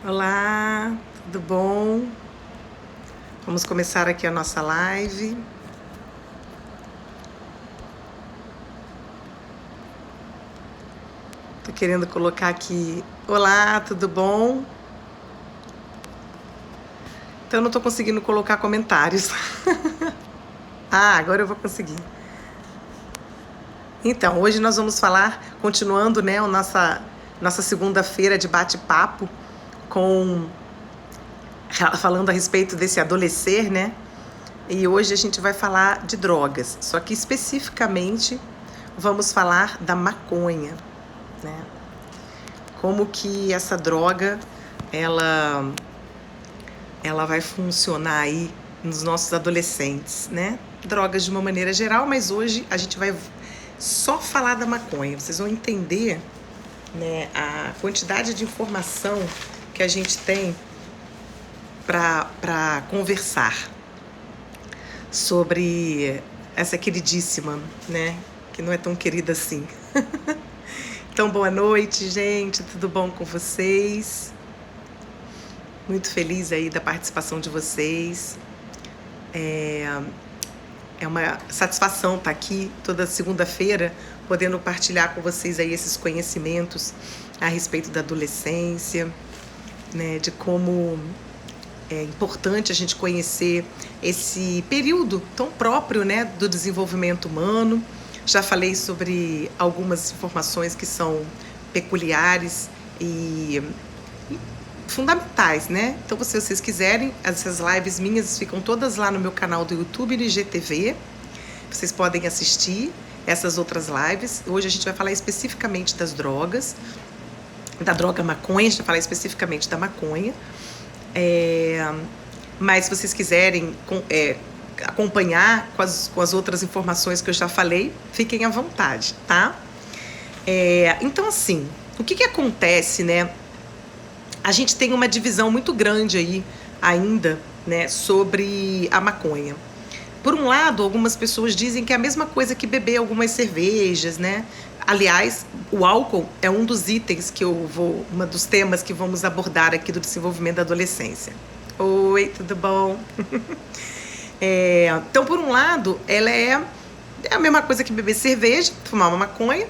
Olá, tudo bom? Vamos começar aqui a nossa live. Tô querendo colocar aqui, olá, tudo bom? Então eu não tô conseguindo colocar comentários. Agora eu vou conseguir. Então, hoje nós vamos falar, continuando, né, nossa segunda-feira de bate-papo falando a respeito desse adolescer, né? E hoje a gente vai falar de drogas, só que especificamente vamos falar da maconha, né? Como que essa droga ela vai funcionar aí nos nossos adolescentes, né? Drogas de uma maneira geral, mas hoje a gente vai só falar da maconha. Vocês vão entender, né, a quantidade de informação que a gente tem para conversar sobre essa queridíssima, né? Que não é tão querida assim. Então, boa noite, gente. Tudo bom com vocês? Muito feliz aí da participação de vocês. É uma satisfação estar aqui toda segunda-feira, podendo partilhar com vocês aí esses conhecimentos a respeito da adolescência, né? De como é importante a gente conhecer esse período tão próprio, né, do desenvolvimento humano. Já falei sobre algumas informações que são peculiares e fundamentais, né? Então, se vocês quiserem, essas lives minhas ficam todas lá no meu canal do YouTube, no IGTV. Vocês podem assistir essas outras lives. Hoje a gente vai falar especificamente das drogas, da droga maconha, a gente vai falar especificamente da maconha. Mas se vocês quiserem acompanhar com as outras informações que eu já falei, fiquem à vontade, tá? Então, assim, o que acontece, né? A gente tem uma divisão muito grande aí ainda, né, sobre a maconha. Por um lado, algumas pessoas dizem que é a mesma coisa que beber algumas cervejas, né? Aliás, o álcool é um dos itens um dos temas que vamos abordar aqui do desenvolvimento da adolescência. Oi, tudo bom? Então, por um lado, ela é a mesma coisa que beber cerveja, fumar uma maconha,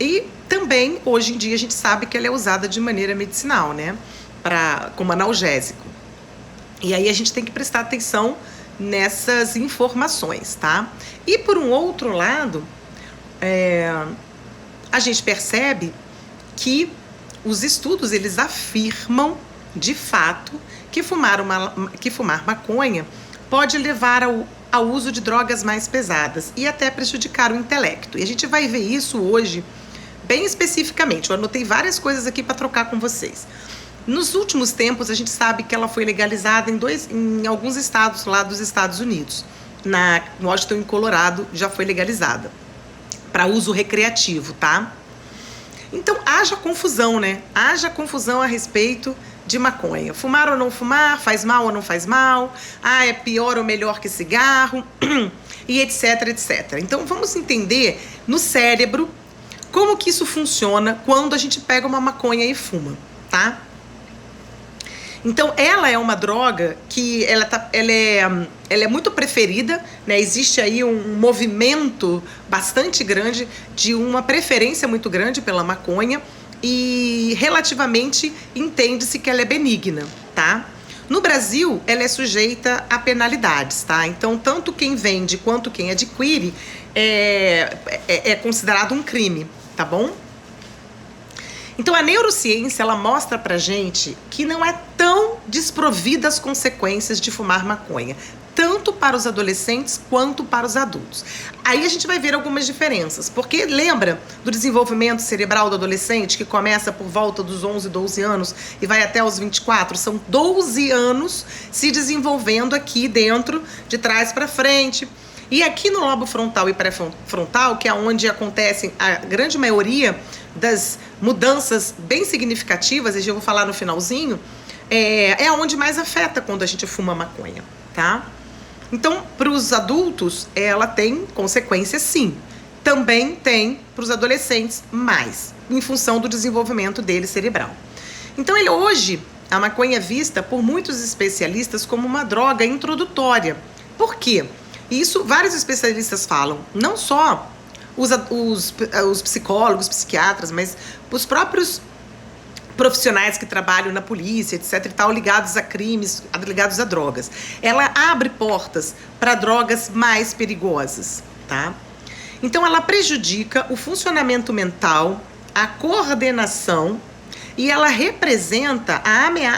e também, hoje em dia, a gente sabe que ela é usada de maneira medicinal, né? Como analgésico. E aí a gente tem que prestar atenção nessas informações, tá? E por um outro lado, a gente percebe que os estudos, eles afirmam, de fato, que fumar maconha pode levar ao uso de drogas mais pesadas e até prejudicar o intelecto. E a gente vai ver isso hoje bem especificamente. Eu anotei várias coisas aqui para trocar com vocês. Nos últimos tempos, a gente sabe que ela foi legalizada em alguns estados lá dos Estados Unidos. No Washington e Colorado já foi legalizada para uso recreativo, tá? Então, haja confusão, né? Haja confusão a respeito de maconha. Fumar ou não fumar, faz mal ou não faz mal, é pior ou melhor que cigarro, e etc, etc. Então, vamos entender no cérebro como que isso funciona quando a gente pega uma maconha e fuma, tá? Então, ela é uma droga que ela é muito preferida, né? Existe aí um movimento bastante grande de uma preferência muito grande pela maconha e relativamente entende-se que ela é benigna, tá? No Brasil, ela é sujeita a penalidades, tá? Então, tanto quem vende quanto quem adquire é considerado um crime, tá bom? Então, a neurociência, ela mostra pra gente que não é tão desprovida das consequências de fumar maconha, tanto para os adolescentes quanto para os adultos. Aí a gente vai ver algumas diferenças, porque lembra do desenvolvimento cerebral do adolescente, que começa por volta dos 11, 12 anos e vai até os 24? São 12 anos se desenvolvendo aqui dentro, de trás para frente. E aqui no lobo frontal e pré-frontal, que é onde acontecem a grande maioria das mudanças bem significativas, e já vou falar no finalzinho, é onde mais afeta quando a gente fuma maconha, tá? Então, para os adultos, ela tem consequências, sim. Também tem para os adolescentes mais, em função do desenvolvimento dele cerebral. Então, hoje, a maconha é vista por muitos especialistas como uma droga introdutória. Por quê? Isso vários especialistas falam, não só os psicólogos, psiquiatras, mas os próprios profissionais que trabalham na polícia, etc. e tal, ligados a crimes, ligados a drogas. Ela abre portas para drogas mais perigosas, tá? Então, ela prejudica o funcionamento mental, a coordenação, e ela representa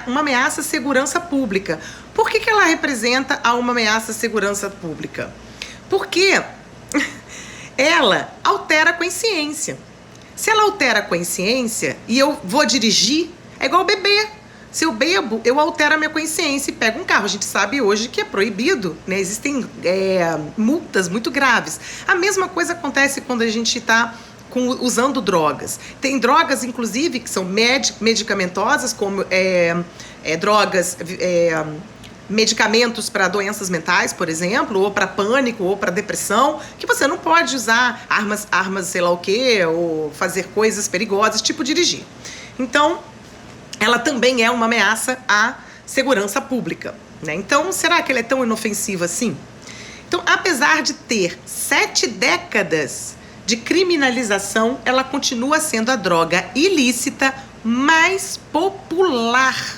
uma ameaça à segurança pública. Por que ela representa uma ameaça à segurança pública? Porque ela altera a consciência. Se ela altera a consciência e eu vou dirigir, é igual beber. Se eu bebo, eu altero a minha consciência e pego um carro. A gente sabe hoje que é proibido, né? Existem multas muito graves. A mesma coisa acontece quando a gente está usando drogas. Tem drogas, inclusive, que são medicamentosas, como drogas... medicamentos para doenças mentais, por exemplo, ou para pânico, ou para depressão, que você não pode usar armas sei lá o quê, ou fazer coisas perigosas, tipo dirigir. Então, ela também é uma ameaça à segurança pública, né? Então, será que ela é tão inofensiva assim? Então, apesar de ter 7 décadas de criminalização, ela continua sendo a droga ilícita mais popular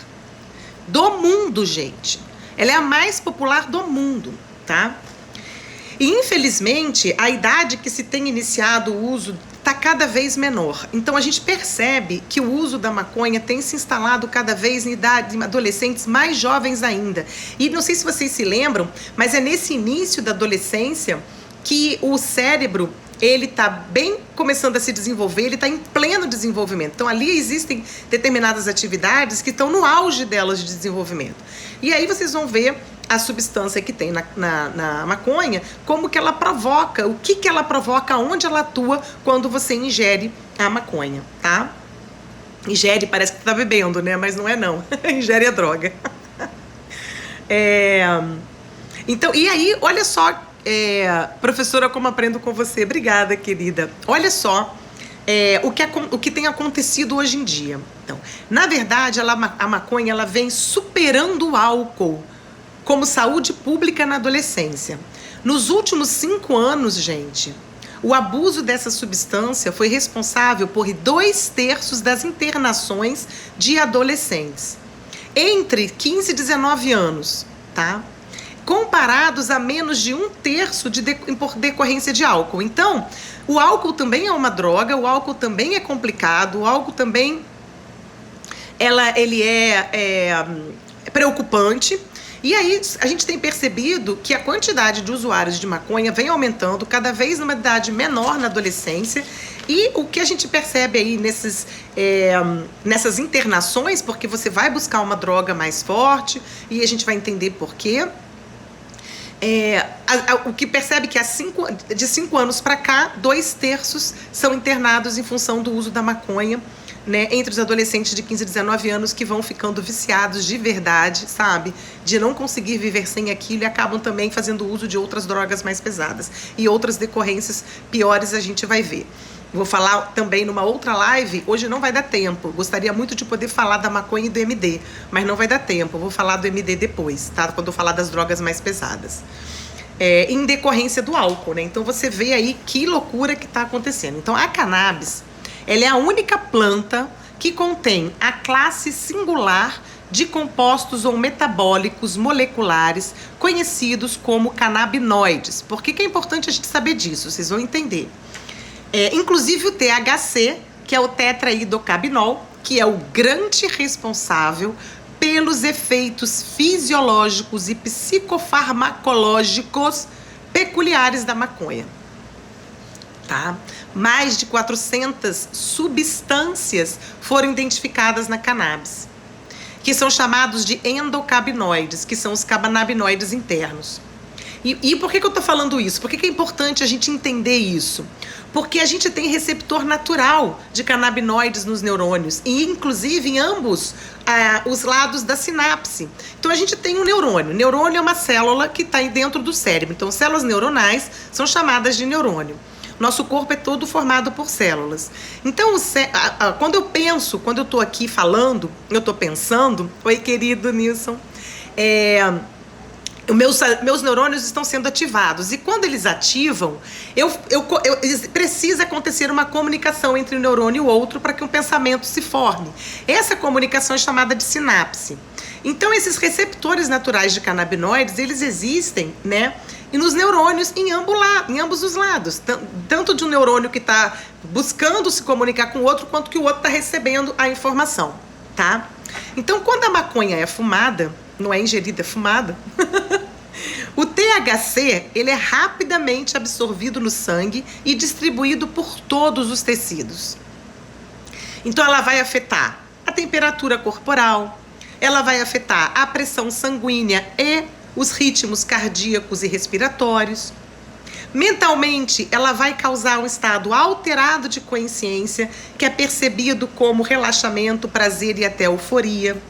do mundo, gente. Ela é a mais popular do mundo, tá? E, infelizmente, a idade que se tem iniciado o uso está cada vez menor. Então, a gente percebe que o uso da maconha tem se instalado cada vez em adolescentes mais jovens ainda. E não sei se vocês se lembram, mas é nesse início da adolescência que o cérebro, ele está bem começando a se desenvolver, ele está em pleno desenvolvimento. Então, ali existem determinadas atividades que estão no auge delas de desenvolvimento. E aí vocês vão ver a substância que tem na maconha, como que ela provoca, o que ela provoca, onde ela atua quando você ingere a maconha, tá? Ingere, parece que tá bebendo, né? Mas não é não. Ingere a droga. Então, e aí, olha só, professora, como aprendo com você. Obrigada, querida. Olha só o que tem acontecido hoje em dia. Então, na verdade, a maconha ela vem superando o álcool como saúde pública na adolescência. Nos últimos 5 anos, gente, o abuso dessa substância foi responsável por 2/3 das internações de adolescentes entre 15 e 19 anos, tá? Comparados a menos de 1/3 por decorrência de álcool. Então, o álcool também é uma droga, o álcool também é complicado, o álcool também ele é preocupante. E aí a gente tem percebido que a quantidade de usuários de maconha vem aumentando cada vez numa idade menor na adolescência. E o que a gente percebe aí nessas internações, porque você vai buscar uma droga mais forte e a gente vai entender por quê. O que percebe que de 5 anos para cá, 2/3 são internados em função do uso da maconha, né, entre os adolescentes de 15 e 19 anos que vão ficando viciados de verdade, sabe? De não conseguir viver sem aquilo e acabam também fazendo uso de outras drogas mais pesadas. E outras decorrências piores a gente vai ver. Vou falar também numa outra live, hoje não vai dar tempo. Gostaria muito de poder falar da maconha e do MD, mas não vai dar tempo. Vou falar do MD depois, tá? Quando eu falar das drogas mais pesadas. Em decorrência do álcool, né? Então você vê aí que loucura que está acontecendo. Então a cannabis, ela é a única planta que contém a classe singular de compostos ou metabólicos moleculares conhecidos como canabinoides. Por que é importante a gente saber disso? Vocês vão entender. Inclusive o THC, que é o tetraidrocannabinol, que é o grande responsável pelos efeitos fisiológicos e psicofarmacológicos peculiares da maconha. Tá? Mais de 400 substâncias foram identificadas na cannabis, que são chamados de endocannabinoides, que são os cannabinoides internos. E por que eu estou falando isso? Por que é importante a gente entender isso? Porque a gente tem receptor natural de canabinoides nos neurônios, e inclusive em ambos os lados da sinapse. Então a gente tem um neurônio. Neurônio é uma célula que está dentro do cérebro. Então células neuronais são chamadas de neurônio. Nosso corpo é todo formado por células. Então, quando eu tô aqui falando, eu tô pensando... Oi, querido Nilson. Meus neurônios estão sendo ativados. E quando eles ativam, precisa acontecer uma comunicação entre um neurônio e o outro para que um pensamento se forme. Essa comunicação é chamada de sinapse. Então, esses receptores naturais de canabinoides, eles existem, né? E nos neurônios em ambos os lados. Tanto de um neurônio que está buscando se comunicar com o outro, quanto que o outro está recebendo a informação, tá? Então, quando a maconha é fumada, não é ingerida, é fumada, o THC, ele é rapidamente absorvido no sangue e distribuído por todos os tecidos. Então, ela vai afetar a temperatura corporal, ela vai afetar a pressão sanguínea e os ritmos cardíacos e respiratórios. Mentalmente, ela vai causar um estado alterado de consciência, que é percebido como relaxamento, prazer e até euforia.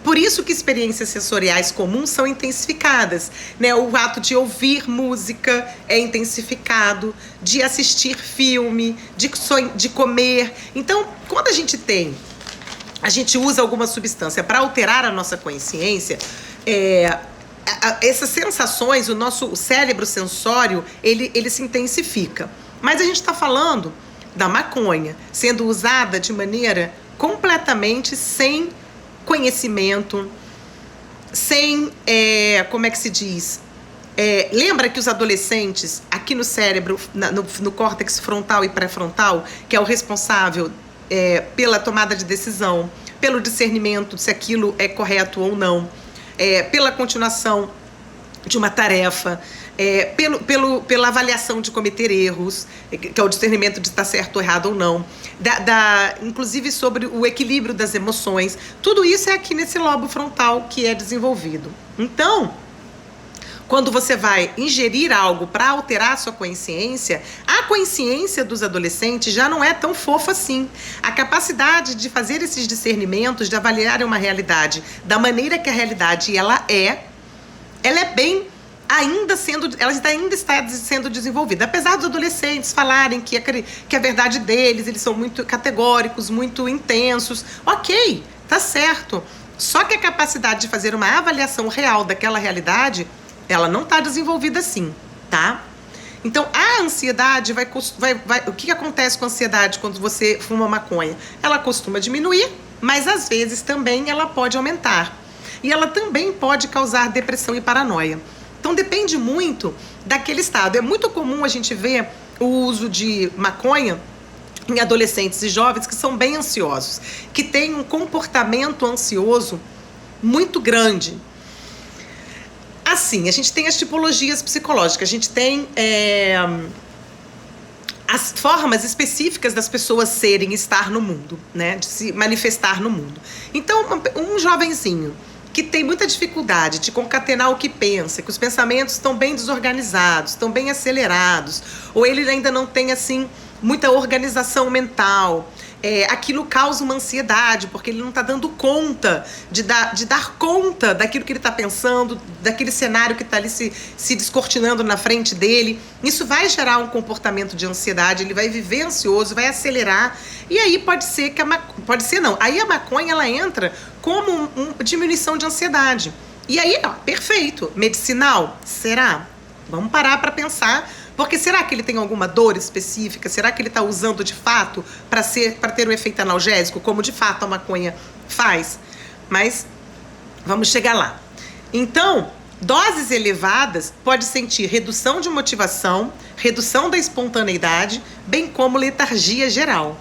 Por isso que experiências sensoriais comuns são intensificadas, né? O ato de ouvir música é intensificado, de assistir filme, de comer. Então, quando a gente usa alguma substância para alterar a nossa consciência, essas sensações, o cérebro sensório, ele se intensifica. Mas a gente está falando da maconha sendo usada de maneira completamente sem conhecimento, sem, como é que se diz? Lembra que os adolescentes, aqui no cérebro, no córtex frontal e pré-frontal, que é o responsável pela tomada de decisão, pelo discernimento se aquilo é correto ou não, pela continuação de uma tarefa, pela avaliação de cometer erros, que é o discernimento de estar certo ou errado ou não, inclusive sobre o equilíbrio das emoções. Tudo isso é aqui nesse lobo frontal que é desenvolvido. Então, quando você vai ingerir algo para alterar a sua consciência, a consciência dos adolescentes já não é tão fofa assim. A capacidade de fazer esses discernimentos, de avaliar uma realidade da maneira que a realidade ela é ainda está sendo desenvolvida. Apesar dos adolescentes falarem que a verdade deles, eles são muito categóricos, muito intensos, ok, tá certo. Só que a capacidade de fazer uma avaliação real daquela realidade, ela não está desenvolvida assim, tá? Então, a ansiedade o que acontece com a ansiedade quando você fuma maconha? Ela costuma diminuir, mas às vezes também ela pode aumentar. E ela também pode causar depressão e paranoia. Então, depende muito daquele estado. É muito comum a gente ver o uso de maconha em adolescentes e jovens que são bem ansiosos, que têm um comportamento ansioso muito grande. Assim, a gente tem as tipologias psicológicas, a gente tem as formas específicas das pessoas serem, estar no mundo, né? De se manifestar no mundo. Então, um jovenzinho que tem muita dificuldade de concatenar o que pensa, que os pensamentos estão bem desorganizados, estão bem acelerados, ou ele ainda não tem, assim, muita organização mental, aquilo causa uma ansiedade, porque ele não está dando conta de dar conta daquilo que ele está pensando, daquele cenário que está ali se descortinando na frente dele. Isso vai gerar um comportamento de ansiedade, ele vai viver ansioso, vai acelerar, e aí pode ser que aí a maconha ela entra como uma diminuição de ansiedade. E aí, perfeito, medicinal, será? Vamos parar para pensar. Porque será que ele tem alguma dor específica? Será que ele está usando de fato para ter um efeito analgésico, como de fato a maconha faz? Mas vamos chegar lá. Então, doses elevadas pode sentir redução de motivação, redução da espontaneidade, bem como letargia geral.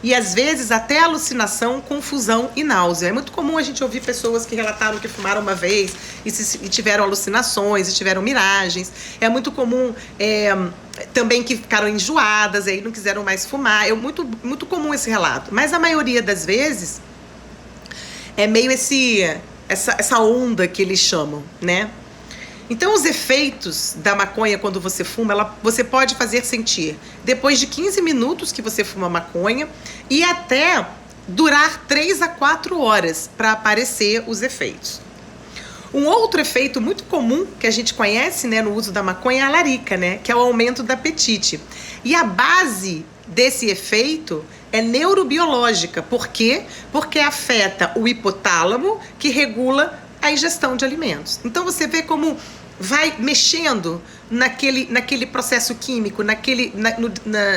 E às vezes até alucinação, confusão e náusea. É muito comum a gente ouvir pessoas que relataram que fumaram uma vez e tiveram alucinações, e tiveram miragens. É muito comum também que ficaram enjoadas, aí não quiseram mais fumar. É muito, muito comum esse relato. Mas a maioria das vezes é meio essa onda que eles chamam, né? Então, os efeitos da maconha quando você fuma, você pode fazer sentir depois de 15 minutos que você fuma maconha e até durar 3 a 4 horas para aparecer os efeitos. Um outro efeito muito comum que a gente conhece, né, no uso da maconha é a larica, né, que é o aumento do apetite. E a base desse efeito é neurobiológica. Por quê? Porque afeta o hipotálamo, que regula a ingestão de alimentos. Então você vê como vai mexendo naquele processo químico,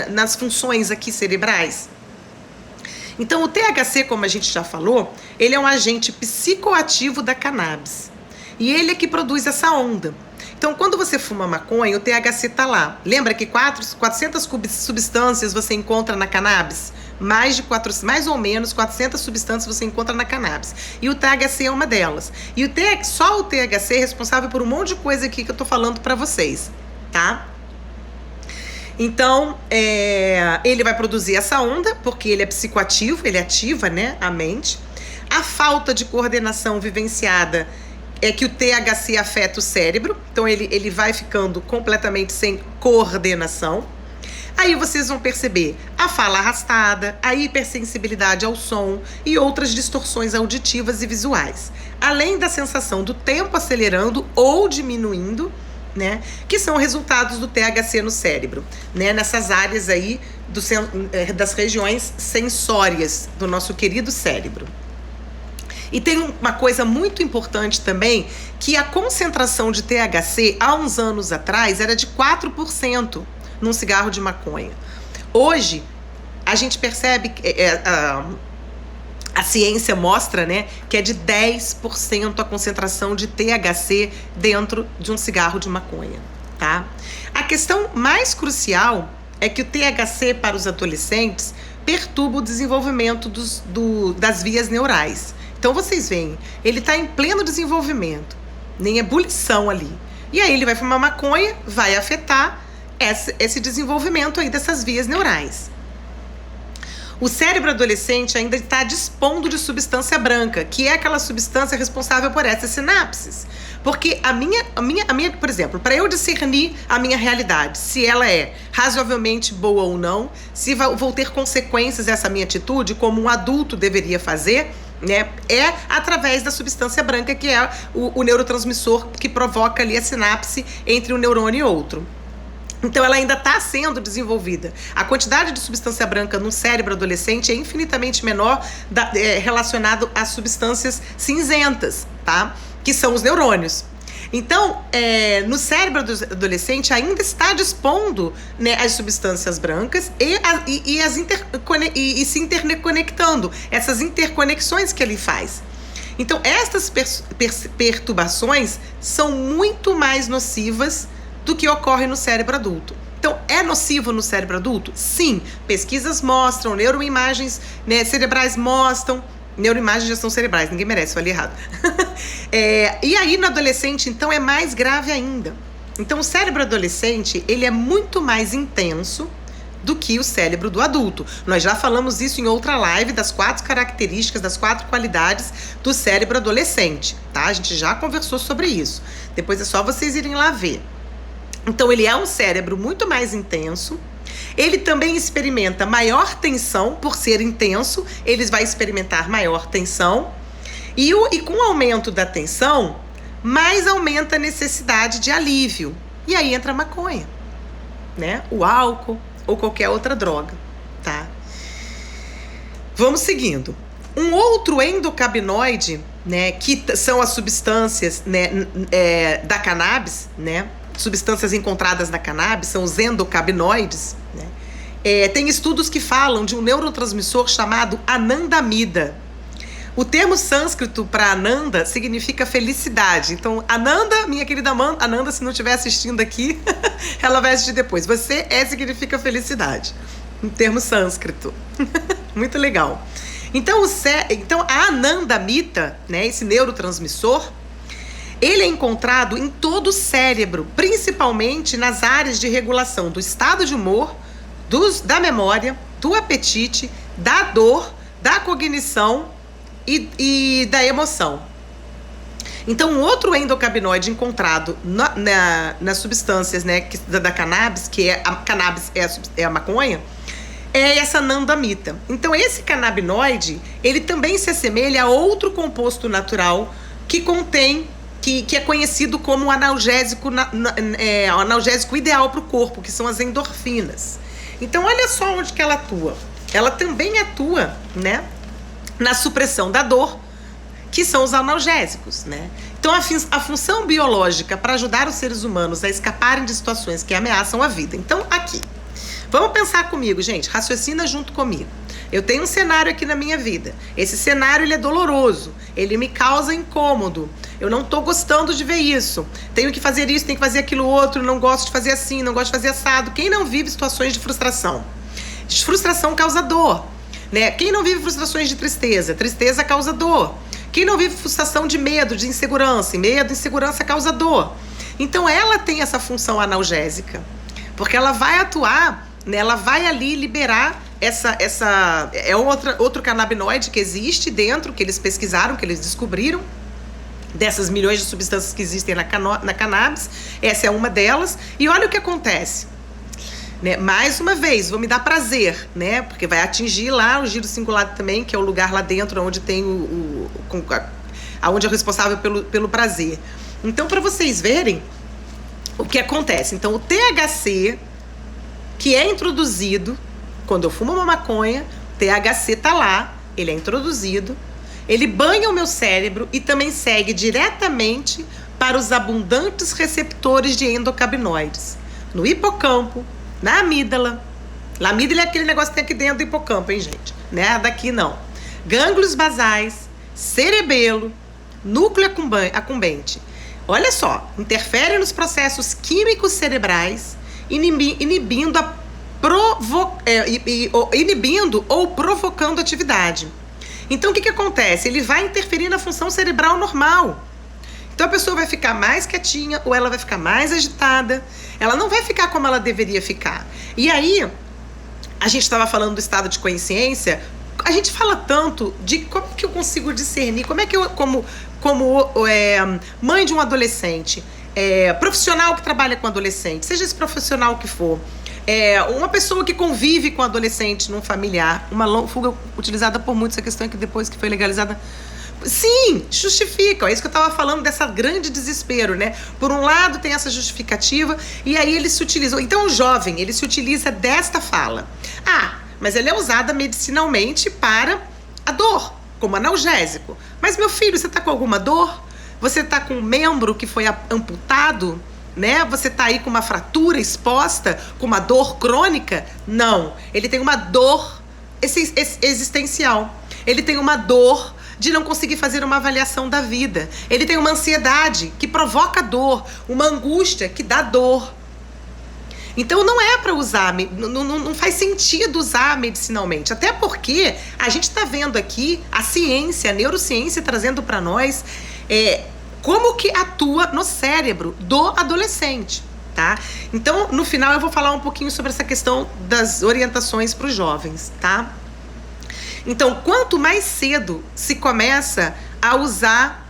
nas funções aqui cerebrais. Então o THC, como a gente já falou, ele é um agente psicoativo da cannabis. E ele é que produz essa onda. Então, quando você fuma maconha, o THC está lá. Lembra que 400 substâncias você encontra na cannabis? Mais ou menos 400 substâncias você encontra na cannabis. E o THC é uma delas. E só o THC é responsável por um monte de coisa aqui que eu estou falando para vocês, tá? Então, ele vai produzir essa onda, porque ele é psicoativo, ele ativa, né, a mente. A falta de coordenação vivenciada é que o THC afeta o cérebro, então ele vai ficando completamente sem coordenação. Aí vocês vão perceber a fala arrastada, a hipersensibilidade ao som e outras distorções auditivas e visuais. Além da sensação do tempo acelerando ou diminuindo, né, que são resultados do THC no cérebro, né, nessas áreas aí das regiões sensórias do nosso querido cérebro. E tem uma coisa muito importante também, que a concentração de THC há uns anos atrás era de 4% num cigarro de maconha. Hoje, a gente percebe que a ciência mostra, né, que é de 10% a concentração de THC dentro de um cigarro de maconha, tá? A questão mais crucial é que o THC para os adolescentes perturba o desenvolvimento das vias neurais. Então vocês veem, ele está em pleno desenvolvimento, nem ebulição ali. E aí ele vai fumar maconha, vai afetar esse desenvolvimento aí dessas vias neurais. O cérebro adolescente ainda está dispondo de substância branca, que é aquela substância responsável por essas sinapses. Porque a minha, por exemplo, para eu discernir a minha realidade, se ela é razoavelmente boa ou não, se vou ter consequências essa minha atitude, como um adulto deveria fazer, né, é através da substância branca, que é o neurotransmissor que provoca ali a sinapse entre um neurônio e outro. Então ela ainda está sendo desenvolvida. A quantidade de substância branca no cérebro adolescente é infinitamente menor relacionado às substâncias cinzentas, tá? Que são os neurônios. Então, no cérebro do adolescente ainda está dispondo, né, as substâncias brancas e se interconectando, essas interconexões que ele faz. Então, estas perturbações são muito mais nocivas do que ocorre no cérebro adulto. Então, é nocivo no cérebro adulto? Sim. Pesquisas mostram, neuroimagens, né, cerebrais mostram. Neuroimagens já são cerebrais, ninguém merece, falei errado. E aí, no adolescente, então, é mais grave ainda. Então, o cérebro adolescente, ele é muito mais intenso do que o cérebro do adulto. Nós já falamos isso em outra live, das 4 características, das 4 qualidades do cérebro adolescente, tá? A gente já conversou sobre isso. Depois é só vocês irem lá ver. Então, ele é um cérebro muito mais intenso. Ele também experimenta maior tensão, por ser intenso, ele vai experimentar maior tensão. E com o aumento da tensão, mais aumenta a necessidade de alívio. E aí entra a maconha, né? O álcool ou qualquer outra droga, tá? Vamos seguindo. Um outro endocabinoide, né, que são as substâncias, né, da cannabis, né? Substâncias encontradas na cannabis, são os endocabinoides, né? Tem estudos que falam de um neurotransmissor chamado anandamida. O termo sânscrito para Ananda significa felicidade. Então, Ananda, minha querida Ananda, se não estiver assistindo aqui, ela vai assistir depois. Você significa felicidade. Um termo sânscrito. Muito legal. Então, a anandamida, né, esse neurotransmissor, ele é encontrado em todo o cérebro, principalmente nas áreas de regulação do estado de humor, da memória, do apetite, da dor, da cognição e da emoção. Então, um outro endocabinoide encontrado nas substâncias, né, da cannabis, que a cannabis é a maconha, é essa anandamida. Então, esse canabinoide, ele também se assemelha a outro composto natural que contém que é conhecido como o analgésico, o analgésico ideal para o corpo, que são as endorfinas. Então, olha só onde que ela atua. Ela também atua, né, na supressão da dor, que são os analgésicos, né? Então, a função biológica para ajudar os seres humanos a escaparem de situações que ameaçam a vida. Então, aqui, vamos pensar comigo, gente, raciocina junto comigo. Eu tenho um cenário aqui na minha vida. Esse cenário, ele é doloroso, ele me causa incômodo. Eu não tô gostando de ver isso. Tenho que fazer isso, tenho que fazer aquilo outro, não gosto de fazer assim, não gosto de fazer assado. Quem não vive situações de frustração? Frustração causa dor, né? Quem não vive frustrações de tristeza? Tristeza causa dor. Quem não vive frustração de medo, de insegurança? Medo, insegurança causa dor. Então ela tem essa função analgésica, porque ela vai atuar, né? Ela vai ali liberar outro canabinoide que existe dentro, que eles pesquisaram, que eles descobriram, dessas milhões de substâncias que existem na cannabis. Essa é uma delas. E olha o que acontece, né? Mais uma vez, vou me dar prazer, né? Porque vai atingir lá o giro cingulado também, que é o lugar lá dentro onde tem onde é o responsável pelo prazer. Então, para vocês verem o que acontece. Então, o THC, que é introduzido quando eu fumo uma maconha, o THC tá lá, ele é introduzido, ele banha o meu cérebro e também segue diretamente para os abundantes receptores de endocannabinoides, no hipocampo, na amígdala. A amígdala é aquele negócio que tem aqui dentro do hipocampo, hein, gente? Né? Daqui não. Gânglios basais, cerebelo, núcleo acumbente. Olha só, interfere nos processos químicos cerebrais, inibindo ou provocando atividade. Então, o que acontece? Ele vai interferir na função cerebral normal. Então, a pessoa vai ficar mais quietinha ou ela vai ficar mais agitada. Ela não vai ficar como ela deveria ficar. E aí, a gente estava falando do estado de consciência. A gente fala tanto de como que eu consigo discernir, como é que eu, como mãe de um adolescente, profissional que trabalha com adolescente, seja esse profissional que for, uma pessoa que convive com adolescente num familiar, uma fuga utilizada por muitos, essa questão é que depois que foi legalizada, sim, justifica. É isso que eu estava falando, dessa grande desespero, né? Por um lado tem essa justificativa e aí eles se utilizam. Então o jovem, ele se utiliza desta fala. Mas ele é usada medicinalmente para a dor, como analgésico. Mas meu filho, você está com alguma dor? Você está com um membro que foi amputado? Né? Você está aí com uma fratura exposta, com uma dor crônica? Não. Ele tem uma dor existencial. Ele tem uma dor de não conseguir fazer uma avaliação da vida. Ele tem uma ansiedade que provoca dor, uma angústia que dá dor. Então não é para usar, não faz sentido usar medicinalmente. Até porque a gente está vendo aqui a ciência, a neurociência trazendo para nós como que atua no cérebro do adolescente, tá? Então, no final eu vou falar um pouquinho sobre essa questão das orientações para os jovens, tá? Então, quanto mais cedo se começa a usar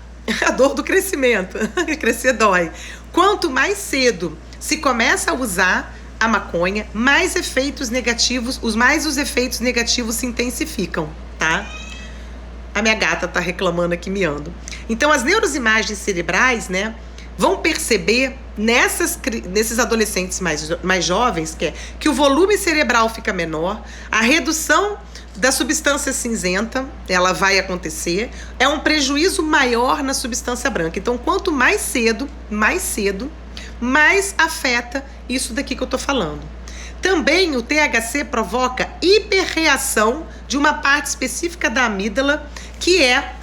a dor do crescimento, crescer dói. Quanto mais cedo se começa a usar a maconha, mais efeitos negativos, os efeitos negativos se intensificam, tá? A minha gata tá reclamando aqui, miando. Então, as neuroimagens cerebrais, né, vão perceber nesses adolescentes mais jovens que o volume cerebral fica menor, a redução da substância cinzenta, ela vai acontecer, é um prejuízo maior na substância branca. Então, quanto mais cedo, mais afeta isso daqui que eu tô falando. Também o THC provoca hiperreação de uma parte específica da amígdala, que é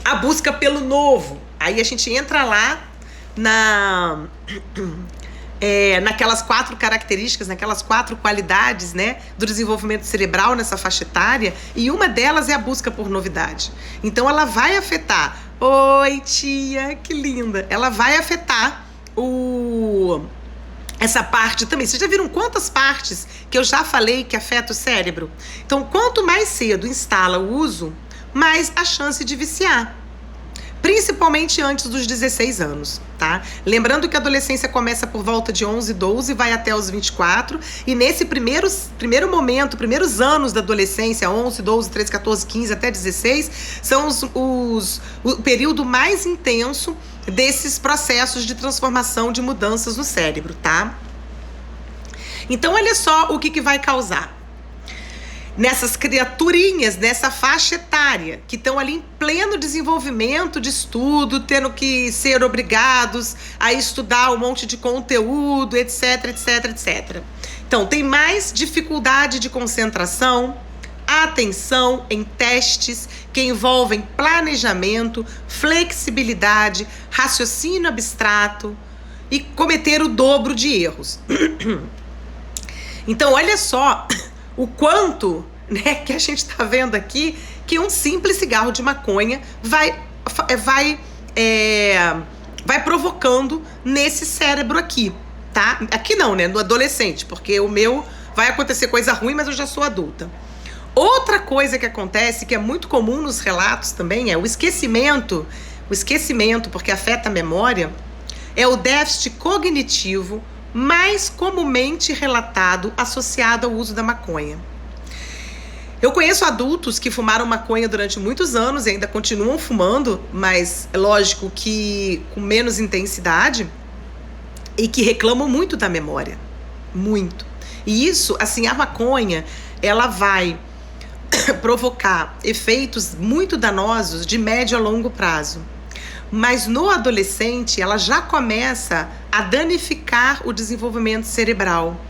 a busca pelo novo. Aí a gente entra lá naquelas 4 características, naquelas 4 qualidades, né, do desenvolvimento cerebral nessa faixa etária, e uma delas é a busca por novidade. Então ela vai afetar, oi tia, que linda, ela vai afetar essa parte também. Vocês já viram quantas partes que eu já falei que afeta o cérebro? Então, quanto mais cedo instala o uso, mais a chance de viciar. principalmente antes dos 16 anos, tá? Lembrando que a adolescência começa por volta de 11, 12 e vai até os 24, e nesse primeiro momento, primeiros anos da adolescência, 11, 12, 13, 14, 15 até 16, são o período mais intenso desses processos de transformação, de mudanças no cérebro, tá? Então, olha só o que vai causar. Nessas criaturinhas, nessa faixa etária, que estão ali em pleno desenvolvimento de estudo, tendo que ser obrigados a estudar um monte de conteúdo, etc, etc, etc. Então, tem mais dificuldade de concentração, atenção em testes que envolvem planejamento, flexibilidade, raciocínio abstrato e cometer o dobro de erros. Então, olha só o quanto, né, que a gente está vendo aqui que um simples cigarro de maconha vai provocando nesse cérebro aqui, tá? Aqui não, né, no adolescente, porque o meu vai acontecer coisa ruim, mas eu já sou adulta. Outra coisa que acontece, que é muito comum nos relatos também, é o esquecimento. O esquecimento, porque afeta a memória, é o déficit cognitivo mais comumente relatado associado ao uso da maconha. Eu conheço adultos que fumaram maconha durante muitos anos e ainda continuam fumando, mas é lógico que com menos intensidade, e que reclamam muito da memória. Muito. E isso, assim, a maconha, ela vai provocar efeitos muito danosos de médio a longo prazo. Mas no adolescente, ela já começa a danificar o desenvolvimento cerebral.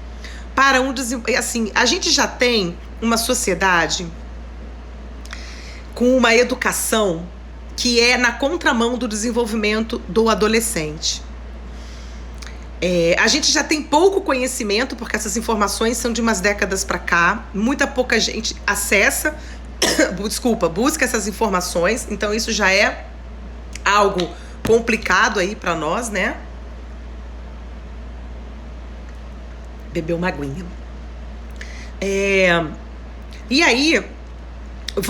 Assim, a gente já tem uma sociedade com uma educação que é na contramão do desenvolvimento do adolescente. A gente já tem pouco conhecimento, porque essas informações são de umas décadas para cá. Muita pouca gente acessa, busca essas informações. Então isso já é algo complicado aí para nós, né? Beber uma aguinha. E aí,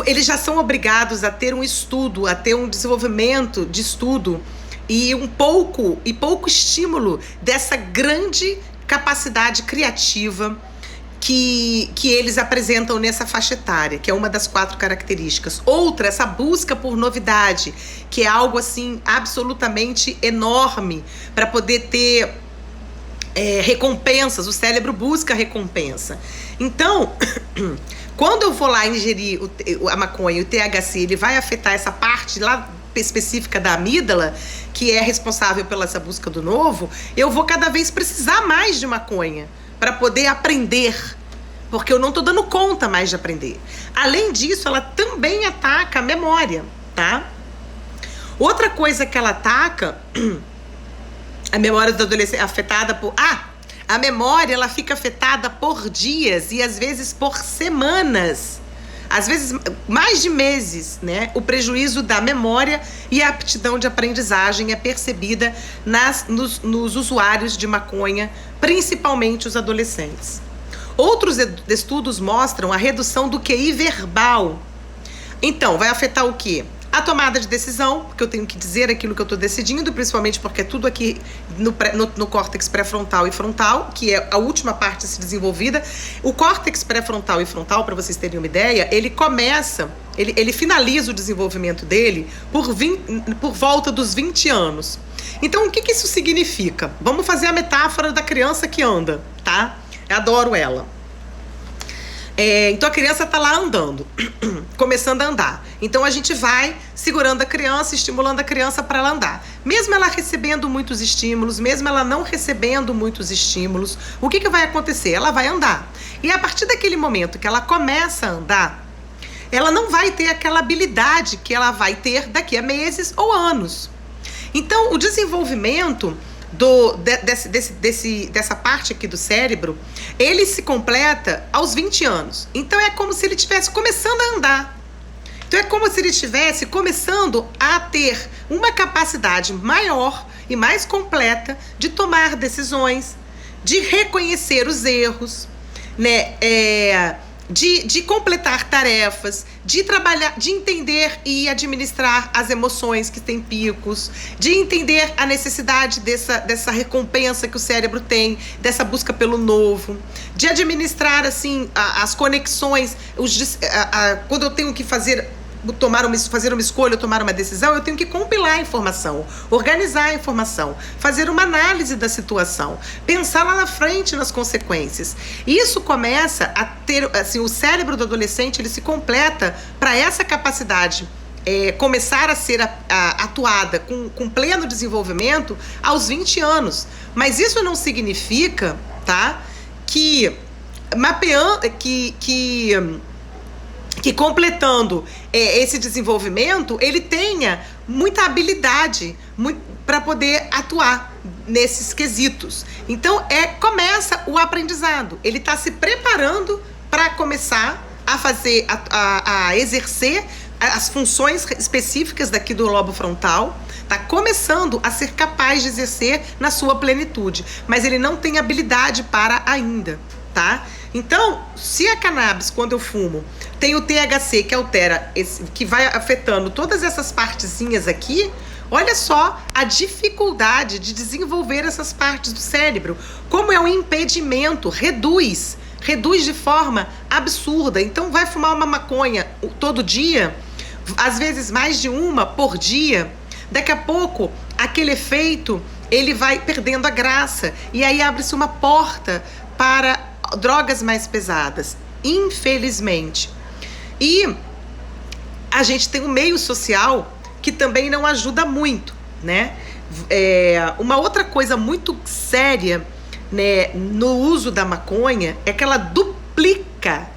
eles já são obrigados a ter um estudo, a ter um desenvolvimento de estudo e pouco estímulo dessa grande capacidade criativa que eles apresentam nessa faixa etária, que é uma das 4 características. Outra, essa busca por novidade, que é algo assim absolutamente enorme para poder ter recompensas. O cérebro busca recompensa. Então, quando eu vou lá ingerir a maconha, o THC, ele vai afetar essa parte lá específica da amígdala, que é responsável pela essa busca do novo, eu vou cada vez precisar mais de maconha para poder aprender, porque eu não estou dando conta mais de aprender. Além disso, ela também ataca a memória, tá? Outra coisa que ela ataca, a memória do adolescente afetada por... a memória, ela fica afetada por dias e às vezes por semanas, às vezes mais de meses, né? O prejuízo da memória e a aptidão de aprendizagem é percebida nos usuários de maconha, principalmente os adolescentes. Outros estudos mostram a redução do QI verbal. Então, vai afetar o quê? A tomada de decisão, porque eu tenho que dizer aquilo que eu estou decidindo, principalmente porque é tudo aqui no córtex pré-frontal e frontal, que é a última parte a ser desenvolvida. O córtex pré-frontal e frontal, para vocês terem uma ideia, ele finaliza o desenvolvimento dele por volta dos 20 anos. Então, o que isso significa? Vamos fazer a metáfora da criança que anda, tá? Eu adoro ela. Então a criança está lá andando, começando a andar. Então a gente vai segurando a criança, estimulando a criança para ela andar. Mesmo ela recebendo muitos estímulos, mesmo ela não recebendo muitos estímulos, o que vai acontecer? Ela vai andar. E a partir daquele momento que ela começa a andar, ela não vai ter aquela habilidade que ela vai ter daqui a meses ou anos. Então o desenvolvimento dessa parte aqui do cérebro, ele se completa aos 20 anos. Então é como se ele estivesse começando a andar. Então é como se ele estivesse começando a ter uma capacidade maior e mais completa de tomar decisões, de reconhecer os erros, né? de completar tarefas, de trabalhar, de entender e administrar as emoções que têm picos, de entender a necessidade dessa recompensa que o cérebro tem, dessa busca pelo novo, de administrar assim as conexões, quando eu tenho que fazer uma escolha, tomar uma decisão, eu tenho que compilar a informação, organizar a informação, fazer uma análise da situação, pensar lá na frente nas consequências. Isso começa a ter, assim, o cérebro do adolescente, ele se completa para essa capacidade começar a ser atuada com pleno desenvolvimento aos 20 anos. Mas isso não significa, tá, que mapeando, que completando esse desenvolvimento, ele tenha muita habilidade para poder atuar nesses quesitos. Então, começa o aprendizado. Ele está se preparando para começar a fazer, a exercer as funções específicas daqui do lobo frontal, está começando a ser capaz de exercer na sua plenitude, mas ele não tem habilidade para ainda, tá? Então, se a cannabis, quando eu fumo, tem o THC que altera, que vai afetando todas essas partezinhas aqui, olha só a dificuldade de desenvolver essas partes do cérebro. Como é um impedimento, reduz de forma absurda. Então, vai fumar uma maconha todo dia, às vezes mais de uma por dia, daqui a pouco, aquele efeito, ele vai perdendo a graça, e aí abre-se uma porta para drogas mais pesadas, infelizmente. E a gente tem um meio social que também não ajuda muito, né? Uma outra coisa muito séria, né, no uso da maconha é que ela duplica,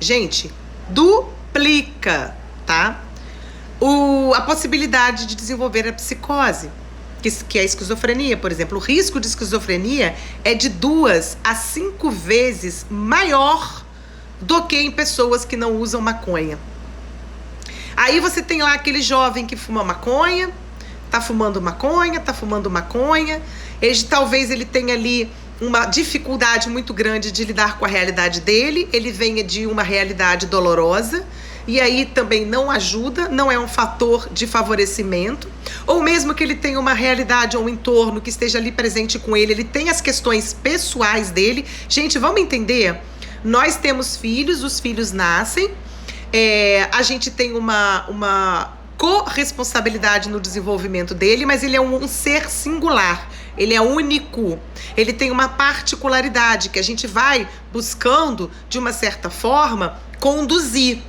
tá? A possibilidade de desenvolver a psicose, que é a esquizofrenia, por exemplo. O risco de esquizofrenia é de 2 a 5 vezes maior do que em pessoas que não usam maconha. Aí você tem lá aquele jovem que fuma maconha, tá fumando maconha, talvez ele tenha ali uma dificuldade muito grande de lidar com a realidade dele, ele venha de uma realidade dolorosa, e aí também não ajuda, não é um fator de favorecimento, ou mesmo que ele tenha uma realidade ou um entorno que esteja ali presente com ele, ele tem as questões pessoais dele. Gente, vamos entender? Nós temos filhos, os filhos nascem, a gente tem uma corresponsabilidade no desenvolvimento dele, mas ele é um ser singular, ele é único, ele tem uma particularidade que a gente vai buscando, de uma certa forma, conduzir.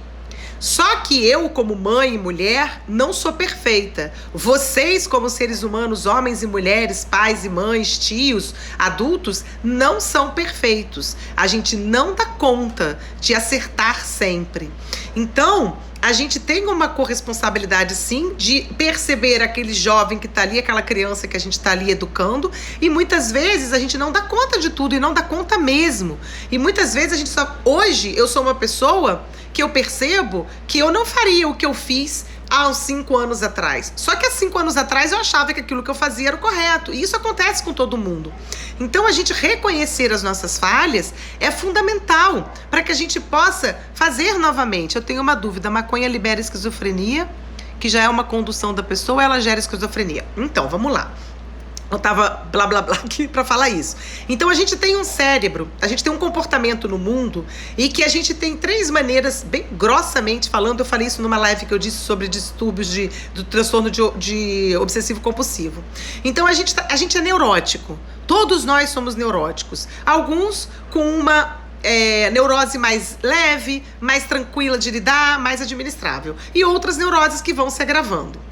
Só que eu, como mãe e mulher, não sou perfeita. Vocês, como seres humanos, homens e mulheres, pais e mães, tios, adultos, não são perfeitos. A gente não dá conta de acertar sempre. Então, a gente tem uma corresponsabilidade, sim, de perceber aquele jovem que está ali, aquela criança que a gente está ali educando, e muitas vezes a gente não dá conta de tudo, e não dá conta mesmo. E muitas vezes a gente só... Hoje, eu sou uma pessoa que eu percebo que eu não faria o que eu fiz há uns 5 anos atrás. Só que há 5 anos atrás eu achava que aquilo que eu fazia era o correto. E isso acontece com todo mundo. Então a gente reconhecer as nossas falhas é fundamental para que a gente possa fazer novamente. Eu tenho uma dúvida: a maconha libera esquizofrenia, que já é uma condução da pessoa, ela gera esquizofrenia? Então, vamos lá. Eu tava blá blá blá aqui pra falar isso. Então a gente tem um cérebro, a gente tem um comportamento no mundo, e que a gente tem 3 maneiras, bem grossamente falando. Eu falei isso numa live que eu disse sobre distúrbios do transtorno de obsessivo compulsivo. Então a gente é neurótico. Todos nós somos neuróticos. Alguns com uma neurose mais leve, mais tranquila de lidar, mais administrável. E outras neuroses que vão se agravando.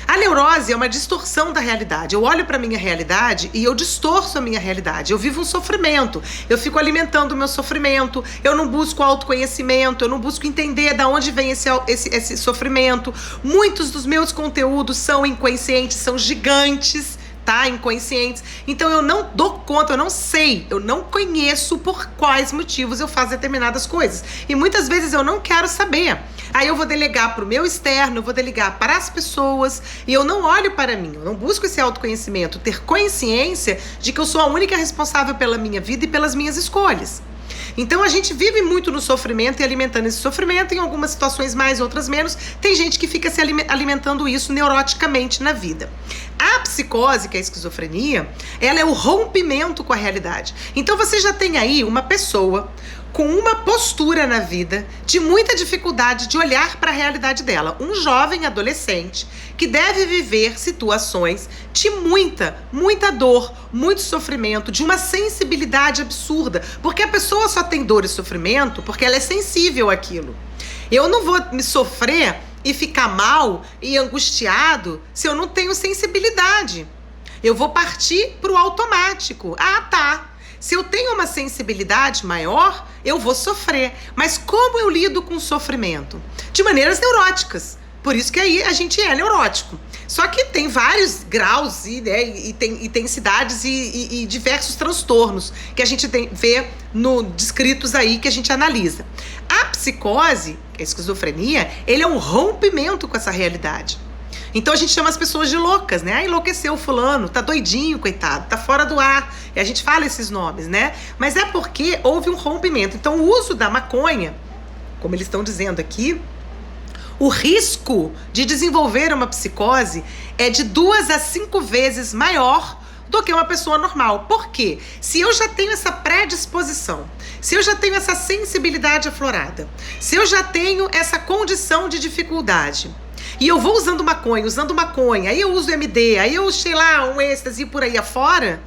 A neurose é uma distorção da realidade. Eu olho para a minha realidade e eu distorço a minha realidade. Eu vivo um sofrimento. Eu fico alimentando o meu sofrimento. Eu não busco autoconhecimento. Eu não busco entender de onde vem esse sofrimento. Muitos dos meus conteúdos são inconscientes, são gigantes, tá? Inconscientes. Então eu não dou conta, eu não sei, eu não conheço por quais motivos eu faço determinadas coisas. E muitas vezes eu não quero saber. Aí eu vou delegar para o meu externo, eu vou delegar para as pessoas, e eu não olho para mim, eu não busco esse autoconhecimento, ter consciência de que eu sou a única responsável pela minha vida e pelas minhas escolhas. Então a gente vive muito no sofrimento e alimentando esse sofrimento, em algumas situações mais, outras menos. Tem gente que fica se alimentando isso neuroticamente na vida. A psicose, que é a esquizofrenia, ela é o rompimento com a realidade. Então você já tem aí uma pessoa com uma postura na vida de muita dificuldade de olhar para a realidade dela. Um jovem adolescente que deve viver situações de muita dor, muito sofrimento, de uma sensibilidade absurda, porque a pessoa só tem dor e sofrimento porque ela é sensível àquilo. Eu não vou me sofrer e ficar mal e angustiado se eu não tenho sensibilidade. Eu vou partir para o automático. Ah, tá. Se eu tenho uma sensibilidade maior, eu vou sofrer. Mas como eu lido com o sofrimento? De maneiras neuróticas. Por isso que aí a gente é neurótico. Só que tem vários graus e tem intensidades e diversos transtornos que a gente vê descritos aí, que a gente analisa. A psicose, a esquizofrenia, ele é um rompimento com essa realidade. Então a gente chama as pessoas de loucas, né? Ah, enlouqueceu fulano, tá doidinho, coitado, tá fora do ar. E a gente fala esses nomes, né? Mas é porque houve um rompimento. Então o uso da maconha, como eles estão dizendo aqui, o risco de desenvolver uma psicose é de 2 a 5 vezes maior do que uma pessoa normal. Por quê? Se eu já tenho essa predisposição, se eu já tenho essa sensibilidade aflorada, se eu já tenho essa condição de dificuldade, e eu vou usando maconha, aí eu uso MD, aí eu, sei lá, um êxtase e por aí afora,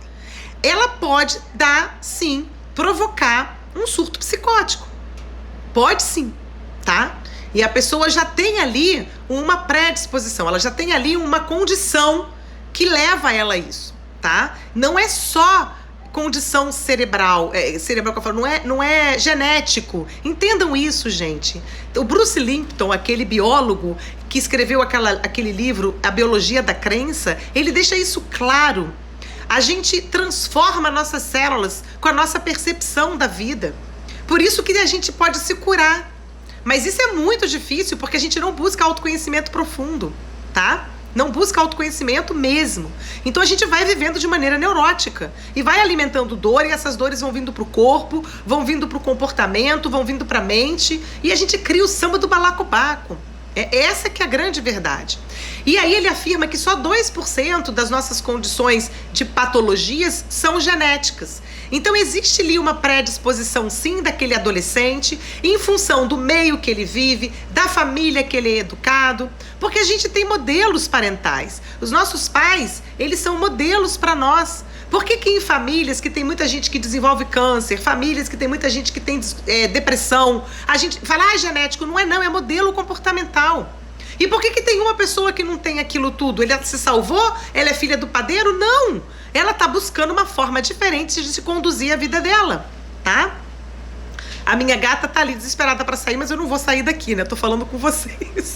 ela pode dar, sim, provocar um surto psicótico. Pode sim, tá? E a pessoa já tem ali uma predisposição, ela já tem ali uma condição que leva ela a isso, tá? Não é só condição cerebral que eu falo, não é genético. Entendam isso, gente. O Bruce Lipton, aquele biólogo que escreveu aquele livro, A Biologia da Crença, ele deixa isso claro. A gente transforma nossas células com a nossa percepção da vida. Por isso que a gente pode se curar. Mas isso é muito difícil porque a gente não busca autoconhecimento profundo, tá? Não busca autoconhecimento mesmo. Então a gente vai vivendo de maneira neurótica e vai alimentando dor, e essas dores vão vindo pro corpo, vão vindo pro comportamento, vão vindo pra mente, e a gente cria o samba do balacobaco. Essa que é a grande verdade. E aí ele afirma que só 2% das nossas condições de patologias são genéticas. Então existe ali uma predisposição, sim, daquele adolescente, em função do meio que ele vive, da família que ele é educado, porque a gente tem modelos parentais. Os nossos pais, eles são modelos para nós. Por que em famílias que tem muita gente que desenvolve câncer, famílias que tem muita gente que tem depressão, a gente fala, genético? Não, é modelo comportamental. E por que tem uma pessoa que não tem aquilo tudo? Ela se salvou? Ela é filha do padeiro? Não! Ela tá buscando uma forma diferente de se conduzir a vida dela, tá? A minha gata tá ali desesperada para sair, mas eu não vou sair daqui, né? Eu tô falando com vocês.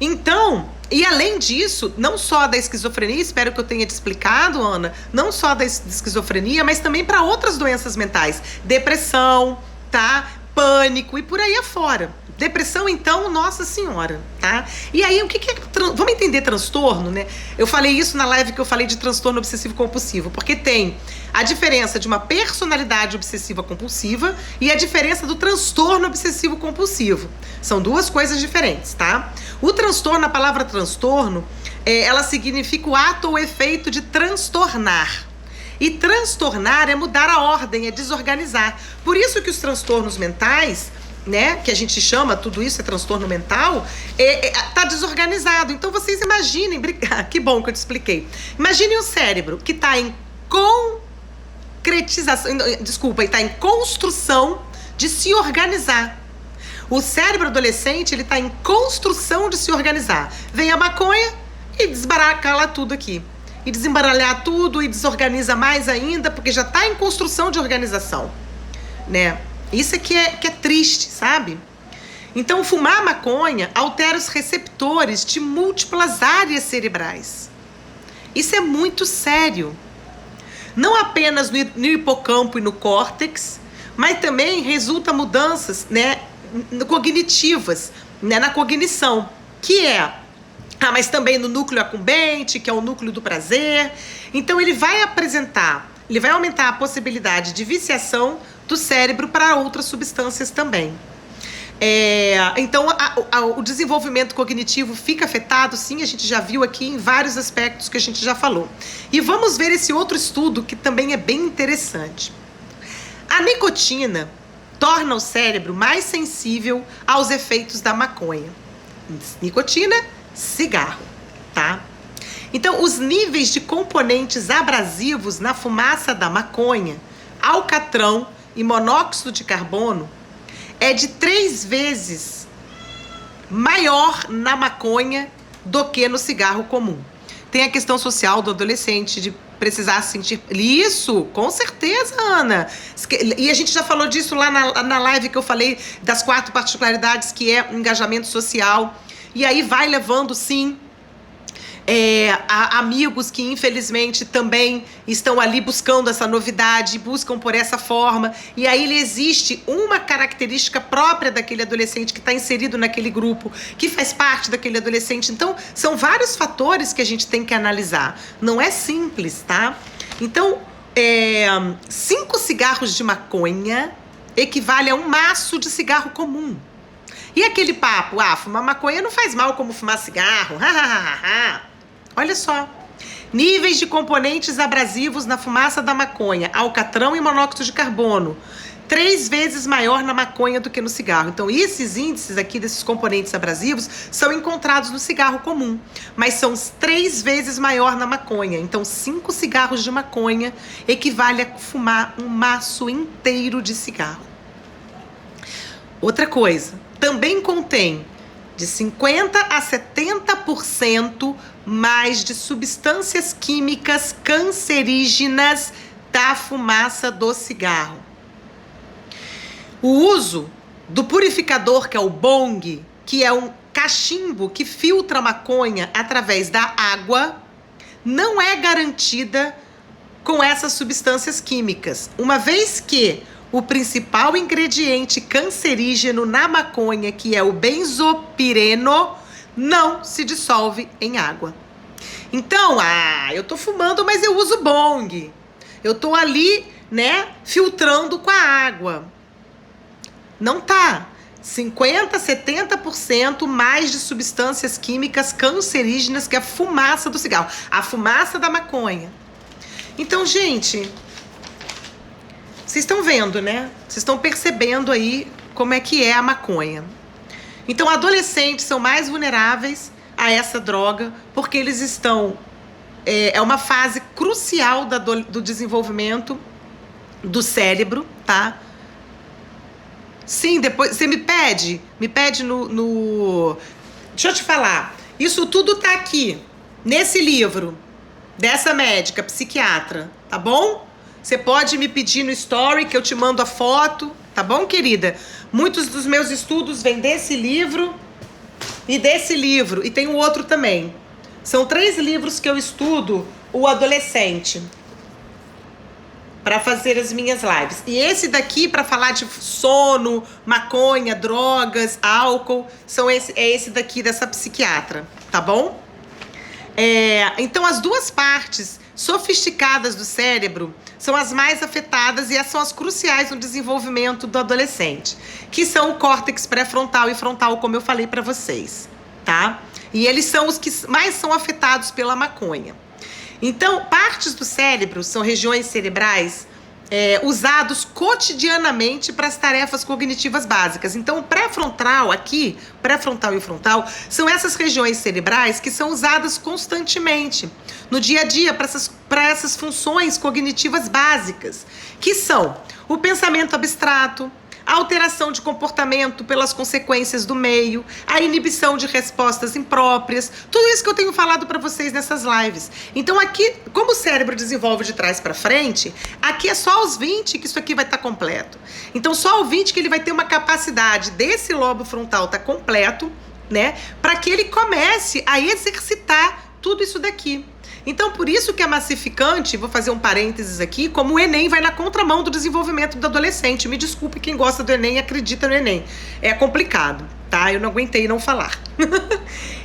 Então, e além disso, não só da esquizofrenia, espero que eu tenha te explicado, Ana, não só da esquizofrenia, mas também para outras doenças mentais. Depressão, tá? Pânico e por aí afora. Depressão, então, nossa senhora, tá? E aí, o que é... Vamos entender transtorno, né? Eu falei isso na live que eu falei de transtorno obsessivo-compulsivo, porque tem a diferença de uma personalidade obsessiva-compulsiva e a diferença do transtorno obsessivo-compulsivo. São duas coisas diferentes, tá? O transtorno, a palavra transtorno, ela significa o ato ou efeito de transtornar. E transtornar é mudar a ordem, é desorganizar. Por isso que os transtornos mentais, né, que a gente chama, tudo isso é transtorno mental, tá desorganizado. Então vocês imaginem, que bom que eu te expliquei. Imaginem o cérebro que está em está em construção de se organizar. O cérebro adolescente, ele está em construção de se organizar. Vem a maconha e desbaracala tudo aqui. E desembaralhar tudo e desorganiza mais ainda, porque já está em construção de organização, né? Isso é que é triste, sabe? Então, fumar maconha altera os receptores de múltiplas áreas cerebrais. Isso é muito sério. Não apenas no hipocampo e no córtex, mas também resulta mudanças, né, cognitivas, né, na cognição, que mas também no núcleo accumbente, que é o núcleo do prazer. Então, ele vai apresentar ele vai aumentar a possibilidade de viciação do cérebro para outras substâncias também. Então, o desenvolvimento cognitivo fica afetado, sim, a gente já viu aqui em vários aspectos que a gente já falou. E vamos ver esse outro estudo que também é bem interessante. A nicotina torna o cérebro mais sensível aos efeitos da maconha. Nicotina, cigarro, tá? Então, os níveis de componentes abrasivos na fumaça da maconha, alcatrão e monóxido de carbono, é de 3 vezes maior na maconha do que no cigarro comum. Tem a questão social do adolescente, de precisar sentir... Isso, com certeza, Ana. E a gente já falou disso lá na live que eu falei das 4 particularidades, que é engajamento social. E aí vai levando, sim, amigos que infelizmente também estão ali buscando essa novidade, buscam por essa forma, e aí existe uma característica própria daquele adolescente que está inserido naquele grupo, que faz parte daquele adolescente. Então, são vários fatores que a gente tem que analisar. Não é simples, tá? Então, 5 cigarros de maconha equivale a um maço de cigarro comum. E aquele papo, fumar maconha não faz mal como fumar cigarro, Olha só, níveis de componentes abrasivos na fumaça da maconha, alcatrão e monóxido de carbono, 3 vezes maior na maconha do que no cigarro. Então, esses índices aqui desses componentes abrasivos são encontrados no cigarro comum, mas são 3 vezes maior na maconha. Então, 5 cigarros de maconha equivale a fumar um maço inteiro de cigarro. Outra coisa, também contém de 50% a 70% mais de substâncias químicas cancerígenas da fumaça do cigarro. O uso do purificador, que é o bong, que é um cachimbo que filtra a maconha através da água, não é garantida com essas substâncias químicas, uma vez que o principal ingrediente cancerígeno na maconha, que é o benzopireno, não se dissolve em água. Então, eu tô fumando, mas eu uso bong. Eu tô ali, filtrando com a água. Não tá. 50%, 70% mais de substâncias químicas cancerígenas que a fumaça do cigarro. A fumaça da maconha. Então, gente, vocês estão vendo, né? Vocês estão percebendo aí como é que é a maconha. Então, adolescentes são mais vulneráveis a essa droga, porque eles estão... É uma fase crucial do desenvolvimento do cérebro, tá? Sim, depois... Você me pede no... Deixa eu te falar. Isso tudo tá aqui, nesse livro, dessa médica, psiquiatra, tá bom? Você pode me pedir no story que eu te mando a foto, tá bom, querida? Muitos dos meus estudos vêm desse livro e desse livro. E tem o outro também. São 3 livros que eu estudo o adolescente para fazer as minhas lives. E esse daqui, para falar de sono, maconha, drogas, álcool, é esse daqui dessa psiquiatra, tá bom? Então, as 2 partes sofisticadas do cérebro são as mais afetadas e são as cruciais no desenvolvimento do adolescente, que são o córtex pré-frontal e frontal, como eu falei para vocês, tá? E eles são os que mais são afetados pela maconha. Então, partes do cérebro são regiões cerebrais usados cotidianamente para as tarefas cognitivas básicas. Então, o pré-frontal aqui, pré-frontal e o frontal, são essas regiões cerebrais que são usadas constantemente no dia a dia para essas funções cognitivas básicas, que são o pensamento abstrato, a alteração de comportamento pelas consequências do meio, a inibição de respostas impróprias, tudo isso que eu tenho falado para vocês nessas lives. Então aqui, como o cérebro desenvolve de trás para frente, aqui é só aos 20 que isso aqui vai estar completo. Então só aos 20 que ele vai ter uma capacidade desse lobo frontal estar completo, para que ele comece a exercitar tudo isso daqui. Então, por isso que é massificante, vou fazer um parênteses aqui, como o Enem vai na contramão do desenvolvimento do adolescente. Me desculpe quem gosta do Enem e acredita no Enem. É complicado, tá? Eu não aguentei não falar.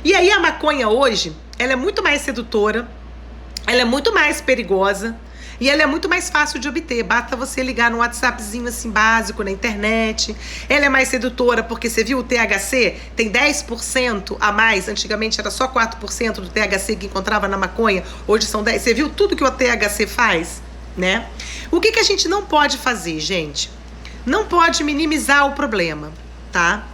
E aí a maconha hoje, ela é muito mais sedutora, ela é muito mais perigosa, E ela é muito mais fácil de obter, basta você ligar num WhatsAppzinho assim básico na internet. Ela é mais sedutora porque você viu o THC? Tem 10% a mais, antigamente era só 4% do THC que encontrava na maconha, hoje são 10%. Você viu tudo que o THC faz, né? O que a gente não pode fazer, gente? Não pode minimizar o problema, tá?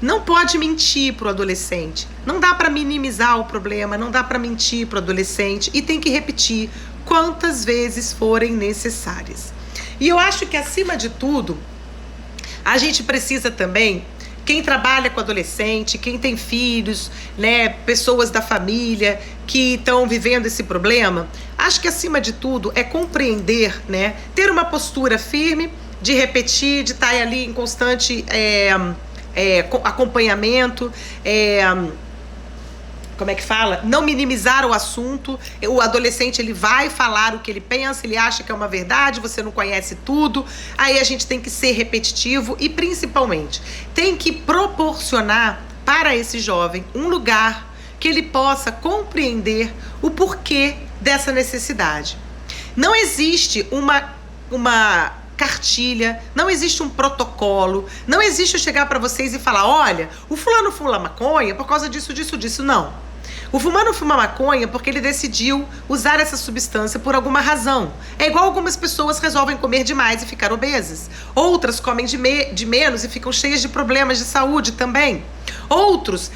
Não pode mentir pro adolescente. Não dá para minimizar o problema, não dá para mentir pro adolescente e tem que repetir quantas vezes forem necessárias. E eu acho que, acima de tudo, a gente precisa também, quem trabalha com adolescente, quem tem filhos, né, pessoas da família que estão vivendo esse problema, acho que, acima de tudo, é compreender, né, ter uma postura firme de repetir, de estar ali em constante acompanhamento, como é que fala? Não minimizar o assunto. O adolescente, ele vai falar o que ele pensa, ele acha que é uma verdade, você não conhece tudo. Aí a gente tem que ser repetitivo e, principalmente, tem que proporcionar para esse jovem um lugar que ele possa compreender o porquê dessa necessidade. Não existe uma cartilha, não existe um protocolo, não existe eu chegar para vocês e falar, olha, o fulano fuma maconha por causa disso, disso, não. O fulano fuma maconha porque ele decidiu usar essa substância por alguma razão. É igual algumas pessoas resolvem comer demais e ficar obesas. Outras comem de menos e ficam cheias de problemas de saúde também. Outros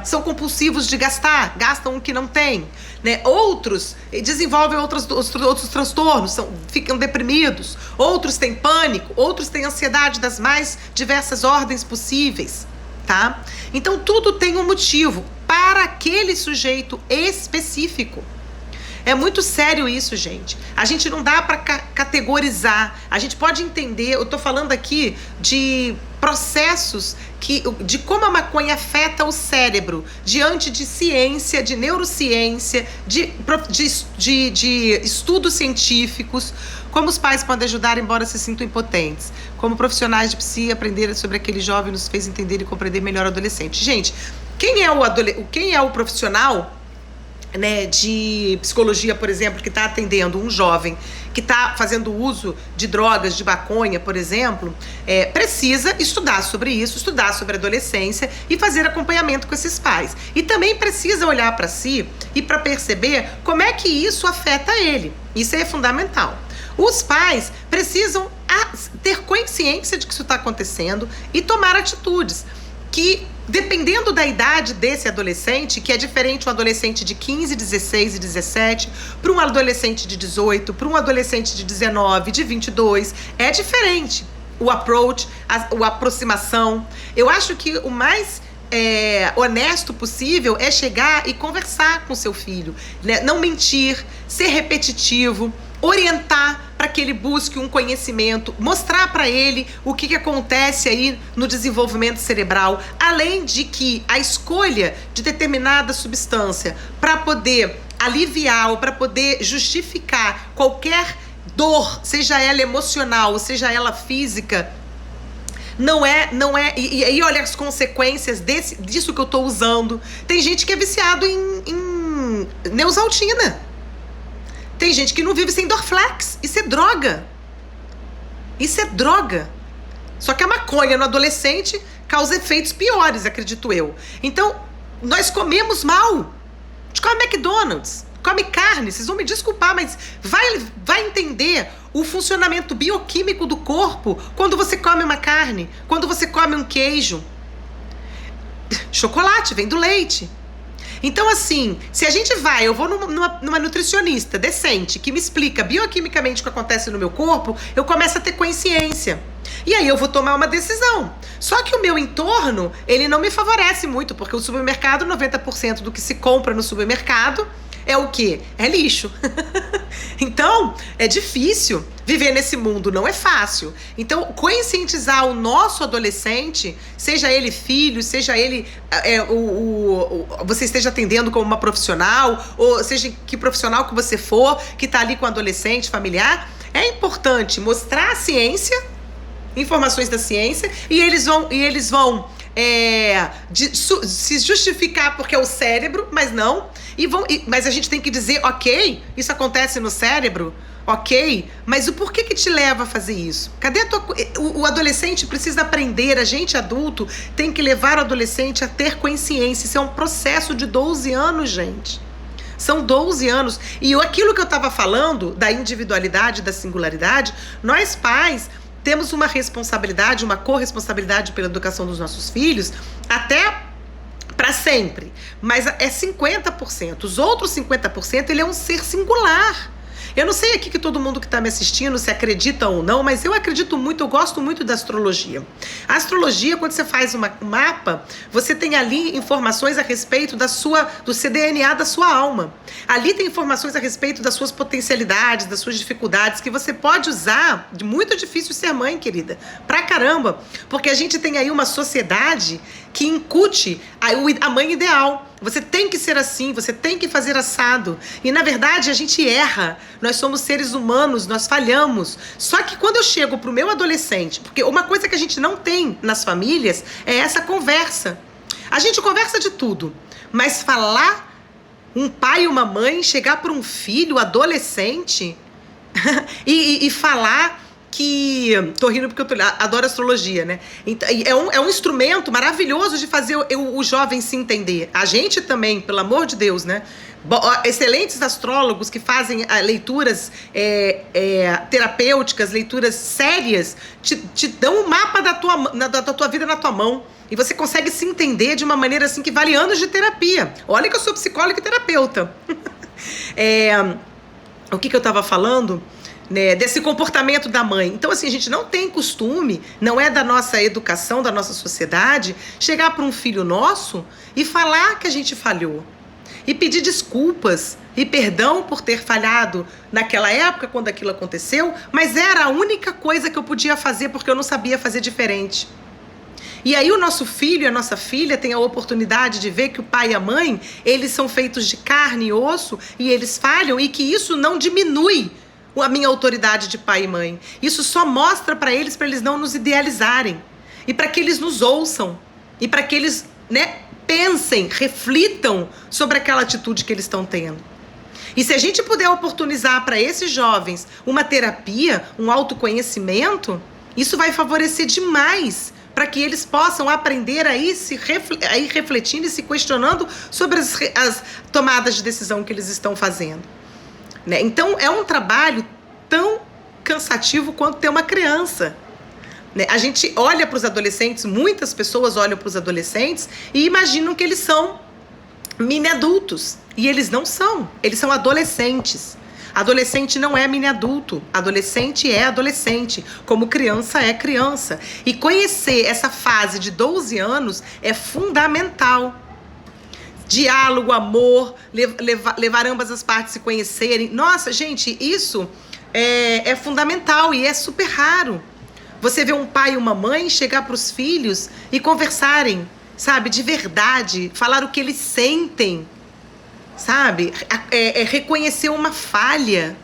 são compulsivos de gastam o que não tem. Né? Outros desenvolvem outros transtornos, ficam deprimidos. Outros têm pânico, outros têm ansiedade das mais diversas ordens possíveis. Tá? Então tudo tem um motivo para aquele sujeito específico. É muito sério isso, gente. A gente não dá para categorizar. A gente pode entender, eu tô falando aqui de processos de como a maconha afeta o cérebro diante de ciência, de neurociência, de estudos científicos, como os pais podem ajudar embora se sintam impotentes, como profissionais de psi aprenderem sobre aquele jovem nos fez entender e compreender melhor o adolescente. Gente, quem é o profissional, né, de psicologia, por exemplo, que está atendendo um jovem que está fazendo uso de drogas, de maconha, por exemplo, precisa estudar sobre isso, estudar sobre a adolescência e fazer acompanhamento com esses pais. E também precisa olhar para si e para perceber como é que isso afeta ele. Isso é fundamental. Os pais precisam ter consciência de que isso está acontecendo e tomar atitudes que, dependendo da idade desse adolescente, que é diferente um adolescente de 15, 16 e 17, para um adolescente de 18, para um adolescente de 19, de 22, é diferente. O approach, a aproximação. Eu acho que o mais honesto possível é chegar e conversar com seu filho, né? Não mentir, ser repetitivo, orientar para que ele busque um conhecimento, mostrar para ele o que acontece aí no desenvolvimento cerebral, além de que a escolha de determinada substância para poder aliviar ou para poder justificar qualquer dor, seja ela emocional, seja ela física, não é, e aí olha as consequências disso que eu tô usando. Tem gente que é viciado em Neosaltina. Tem gente que não vive sem Dorflex. Isso é droga. Isso é droga. Só que a maconha no adolescente causa efeitos piores, acredito eu. Então, nós comemos mal. A gente come McDonald's, come carne. Vocês vão me desculpar, mas vai entender o funcionamento bioquímico do corpo quando você come uma carne, quando você come um queijo. Chocolate vem do leite. Então, assim, se a gente eu vou numa nutricionista decente que me explica bioquimicamente o que acontece no meu corpo, eu começo a ter consciência. E aí eu vou tomar uma decisão. Só que o meu entorno, ele não me favorece muito, porque o supermercado, 90% do que se compra no supermercado é o quê? É lixo. Então, é difícil viver nesse mundo, não é fácil. Então, conscientizar o nosso adolescente, seja ele filho, seja ele você esteja atendendo como uma profissional, ou seja que profissional que você for, que está ali com adolescente, familiar, é importante mostrar a ciência, informações da ciência, e eles vão se justificar porque é o cérebro, mas não. Mas a gente tem que dizer, ok, isso acontece no cérebro, Ok, mas o porquê que te leva a fazer isso? Cadê a tua... O adolescente precisa aprender, a gente adulto tem que levar o adolescente a ter consciência. Isso é um processo de 12 anos, gente. São 12 anos. E aquilo que eu estava falando, da individualidade, da singularidade, nós pais temos uma responsabilidade, uma corresponsabilidade pela educação dos nossos filhos, até para sempre. Mas é 50%. Os outros 50%, ele é um ser singular. Eu não sei aqui que todo mundo que está me assistindo se acredita ou não, mas eu acredito muito, eu gosto muito da astrologia. A astrologia, quando você faz um mapa, você tem ali informações a respeito do cDNA da sua alma. Ali tem informações a respeito das suas potencialidades, das suas dificuldades, que você pode usar. Muito difícil ser mãe, querida. Pra caramba. Porque a gente tem aí uma sociedade que incute a mãe ideal. Você tem que ser assim, você tem que fazer assado. E, na verdade, a gente erra. Nós somos seres humanos, nós falhamos. Só que quando eu chego pro meu adolescente, porque uma coisa que a gente não tem nas famílias é essa conversa. A gente conversa de tudo, mas falar, um pai e uma mãe chegar para um filho adolescente e falar que... Tô rindo porque eu adoro astrologia, né? É um instrumento maravilhoso de fazer o jovem se entender. A gente também, pelo amor de Deus, né? Excelentes astrólogos que fazem leituras terapêuticas, leituras sérias, te dão um mapa da tua vida na tua mão. E você consegue se entender de uma maneira assim que vale anos de terapia. Olha que eu sou psicóloga e terapeuta. O que eu estava falando? Né, desse comportamento da mãe. Então, assim, a gente não tem costume, não é da nossa educação, da nossa sociedade, chegar para um filho nosso e falar que a gente falhou. E pedir desculpas e perdão por ter falhado naquela época, quando aquilo aconteceu, mas era a única coisa que eu podia fazer porque eu não sabia fazer diferente. E aí o nosso filho e a nossa filha têm a oportunidade de ver que o pai e a mãe, eles são feitos de carne e osso e eles falham e que isso não diminui a minha autoridade de pai e mãe. Isso só mostra para eles não nos idealizarem. E para que eles nos ouçam. E para que eles, né, pensem, reflitam sobre aquela atitude que eles estão tendo. E se a gente puder oportunizar para esses jovens uma terapia, um autoconhecimento, isso vai favorecer demais para que eles possam aprender a ir refletindo e se questionando sobre as tomadas de decisão que eles estão fazendo. Né? Então, é um trabalho tão cansativo quanto ter uma criança. Né? A gente olha para os adolescentes, muitas pessoas olham para os adolescentes e imaginam que eles são mini-adultos. E eles não são, eles são adolescentes. Adolescente não é mini-adulto, adolescente é adolescente, como criança é criança. E conhecer essa fase de 12 anos é fundamental. Diálogo, amor, levar ambas as partes se conhecerem. Nossa, gente, isso é fundamental e é super raro. Você vê um pai e uma mãe chegar para os filhos e conversarem, sabe, de verdade, falar o que eles sentem, sabe, reconhecer uma falha.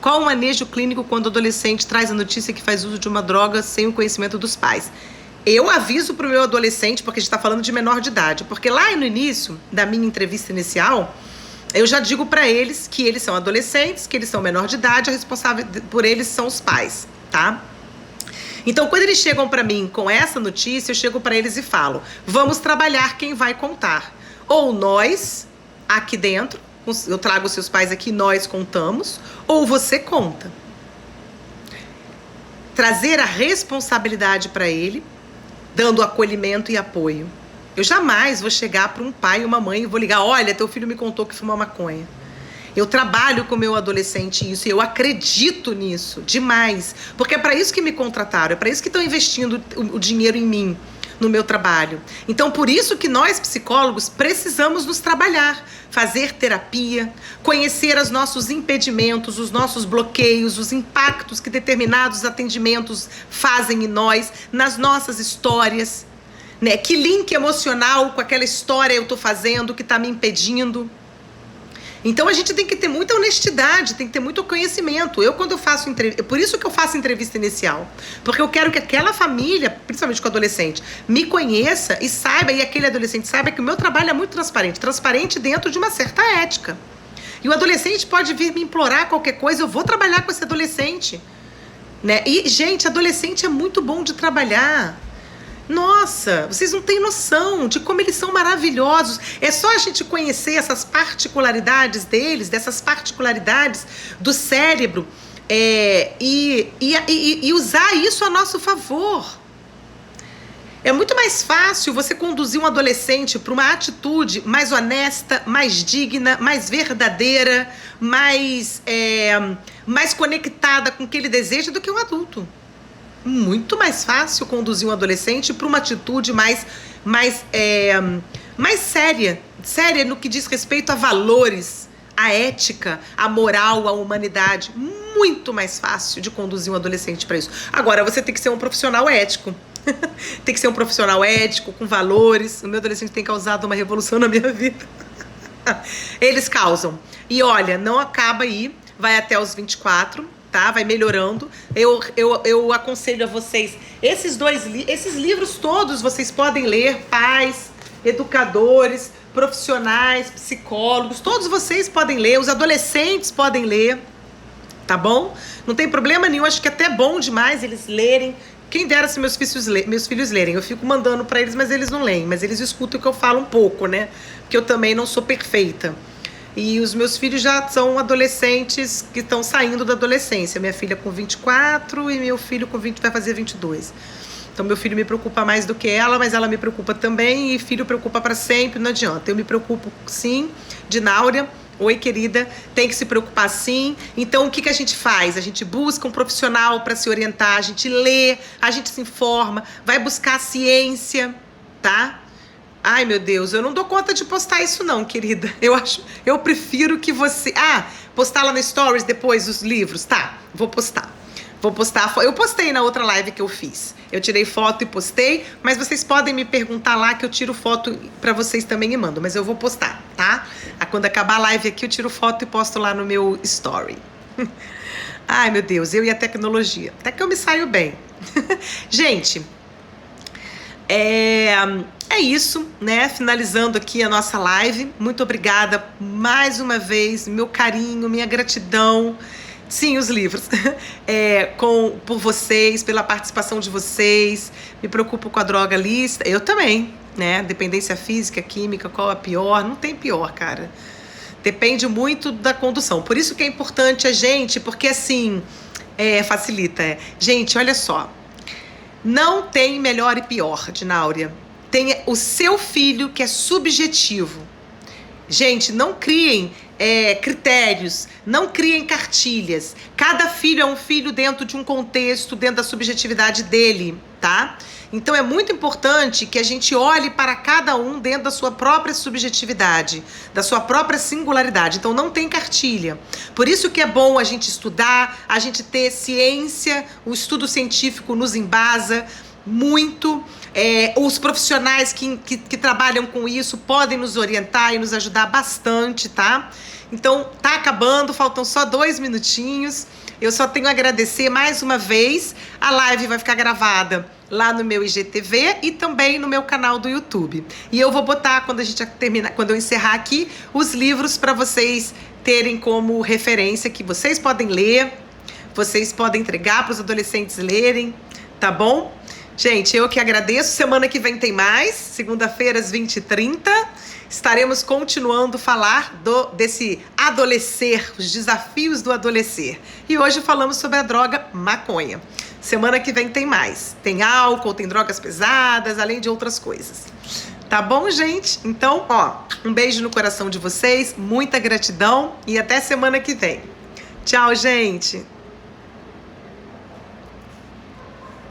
Qual o manejo clínico quando o adolescente traz a notícia que faz uso de uma droga sem o conhecimento dos pais? Eu aviso para o meu adolescente, porque a gente está falando de menor de idade, porque lá no início da minha entrevista inicial, eu já digo para eles que eles são adolescentes, que eles são menor de idade, a responsável por eles são os pais, tá? Então, quando eles chegam para mim com essa notícia, eu chego para eles e falo, vamos trabalhar quem vai contar. Ou nós, aqui dentro, eu trago os seus pais aqui, nós contamos, ou você conta. Trazer a responsabilidade para ele, dando acolhimento e apoio. Eu jamais vou chegar para um pai e uma mãe e vou ligar, olha, teu filho me contou que fumou maconha. Eu trabalho com o meu adolescente isso e eu acredito nisso demais, porque é para isso que me contrataram, é para isso que estão investindo o dinheiro em mim, no meu trabalho. Então, por isso que nós, psicólogos, precisamos nos trabalhar, fazer terapia, conhecer os nossos impedimentos, os nossos bloqueios, os impactos que determinados atendimentos fazem em nós, nas nossas histórias, né? Que link emocional com aquela história eu estou fazendo que está me impedindo. Então a gente tem que ter muita honestidade, tem que ter muito conhecimento. Quando eu faço entrevista, por isso que eu faço entrevista inicial, porque eu quero que aquela família, principalmente com o adolescente, me conheça e saiba, e aquele adolescente saiba que o meu trabalho é muito transparente dentro de uma certa ética. E o adolescente pode vir me implorar qualquer coisa, eu vou trabalhar com esse adolescente, né? E, gente, adolescente é muito bom de trabalhar. Nossa, vocês não têm noção de como eles são maravilhosos. É só a gente conhecer essas particularidades deles, dessas particularidades do cérebro, e usar isso a nosso favor. É muito mais fácil você conduzir um adolescente para uma atitude mais honesta, mais digna, mais verdadeira, mais conectada com o que ele deseja do que um adulto. Muito mais fácil conduzir um adolescente para uma atitude mais séria no que diz respeito a valores, a ética, a moral, a humanidade. Muito mais fácil de conduzir um adolescente para isso. Agora, você tem que ser um profissional ético. Tem que ser um profissional ético, com valores. O meu adolescente tem causado uma revolução na minha vida. Eles causam. E olha, não acaba aí, vai até os 24, tá? Vai melhorando. Eu aconselho a vocês, esses livros todos vocês podem ler, pais, educadores, profissionais, psicólogos, todos vocês podem ler, os adolescentes podem ler, tá bom? Não tem problema nenhum, acho que é até bom demais eles lerem. Quem dera se meus filhos lerem. Eu fico mandando pra eles, mas eles não leem. Mas eles escutam o que eu falo um pouco, né? Porque eu também não sou perfeita. E os meus filhos já são adolescentes que estão saindo da adolescência. Minha filha com 24 e meu filho com 20 vai fazer 22. Então meu filho me preocupa mais do que ela, mas ela me preocupa também. E filho preocupa pra sempre, não adianta. Eu me preocupo sim, Dináurea. Oi, querida, tem que se preocupar sim. Então, o que a gente faz? A gente busca um profissional para se orientar, a gente lê, a gente se informa, vai buscar ciência, tá? Ai, meu Deus, eu não dou conta de postar isso não, querida. Eu prefiro que você... postar lá no Stories depois os livros, tá? Vou postar. Eu postei na outra live que eu fiz. Eu tirei foto e postei, mas vocês podem me perguntar lá que eu tiro foto pra vocês também e mando. Mas eu vou postar, tá? Quando acabar a live aqui, eu tiro foto e posto lá no meu story. Ai, meu Deus, eu e a tecnologia. Até que eu me saio bem. Gente, é isso, né? Finalizando aqui a nossa live. Muito obrigada mais uma vez. Meu carinho, minha gratidão. Sim, os livros. Por vocês, pela participação de vocês. Me preocupo com a droga lista. Eu também, né? Dependência física, química, qual é a pior? Não tem pior, cara. Depende muito da condução. Por isso que é importante a gente, porque assim, facilita. Gente, olha só. Não tem melhor e pior, Dináurea. Tem o seu filho, que é subjetivo. Gente, não criem critérios, não criem cartilhas. Cada filho é um filho dentro de um contexto, dentro da subjetividade dele, tá? Então é muito importante que a gente olhe para cada um dentro da sua própria subjetividade, da sua própria singularidade. Então não tem cartilha. Por isso que é bom a gente estudar, a gente ter ciência, o estudo científico nos embasa muito. Os profissionais que trabalham com isso podem nos orientar e nos ajudar bastante, tá? Então, tá acabando, faltam só 2 minutinhos. Eu só tenho a agradecer mais uma vez. A live vai ficar gravada lá no meu IGTV e também no meu canal do YouTube. E eu vou botar, quando eu encerrar aqui, os livros para vocês terem como referência, que vocês podem ler, vocês podem entregar para os adolescentes lerem, tá bom? Gente, eu que agradeço. Semana que vem tem mais. Segunda-feira, às 20h30. Estaremos continuando a falar desse adolescer, os desafios do adolescer. E hoje falamos sobre a droga maconha. Semana que vem tem mais. Tem álcool, tem drogas pesadas, além de outras coisas. Tá bom, gente? Então, um beijo no coração de vocês, muita gratidão e até semana que vem. Tchau, gente!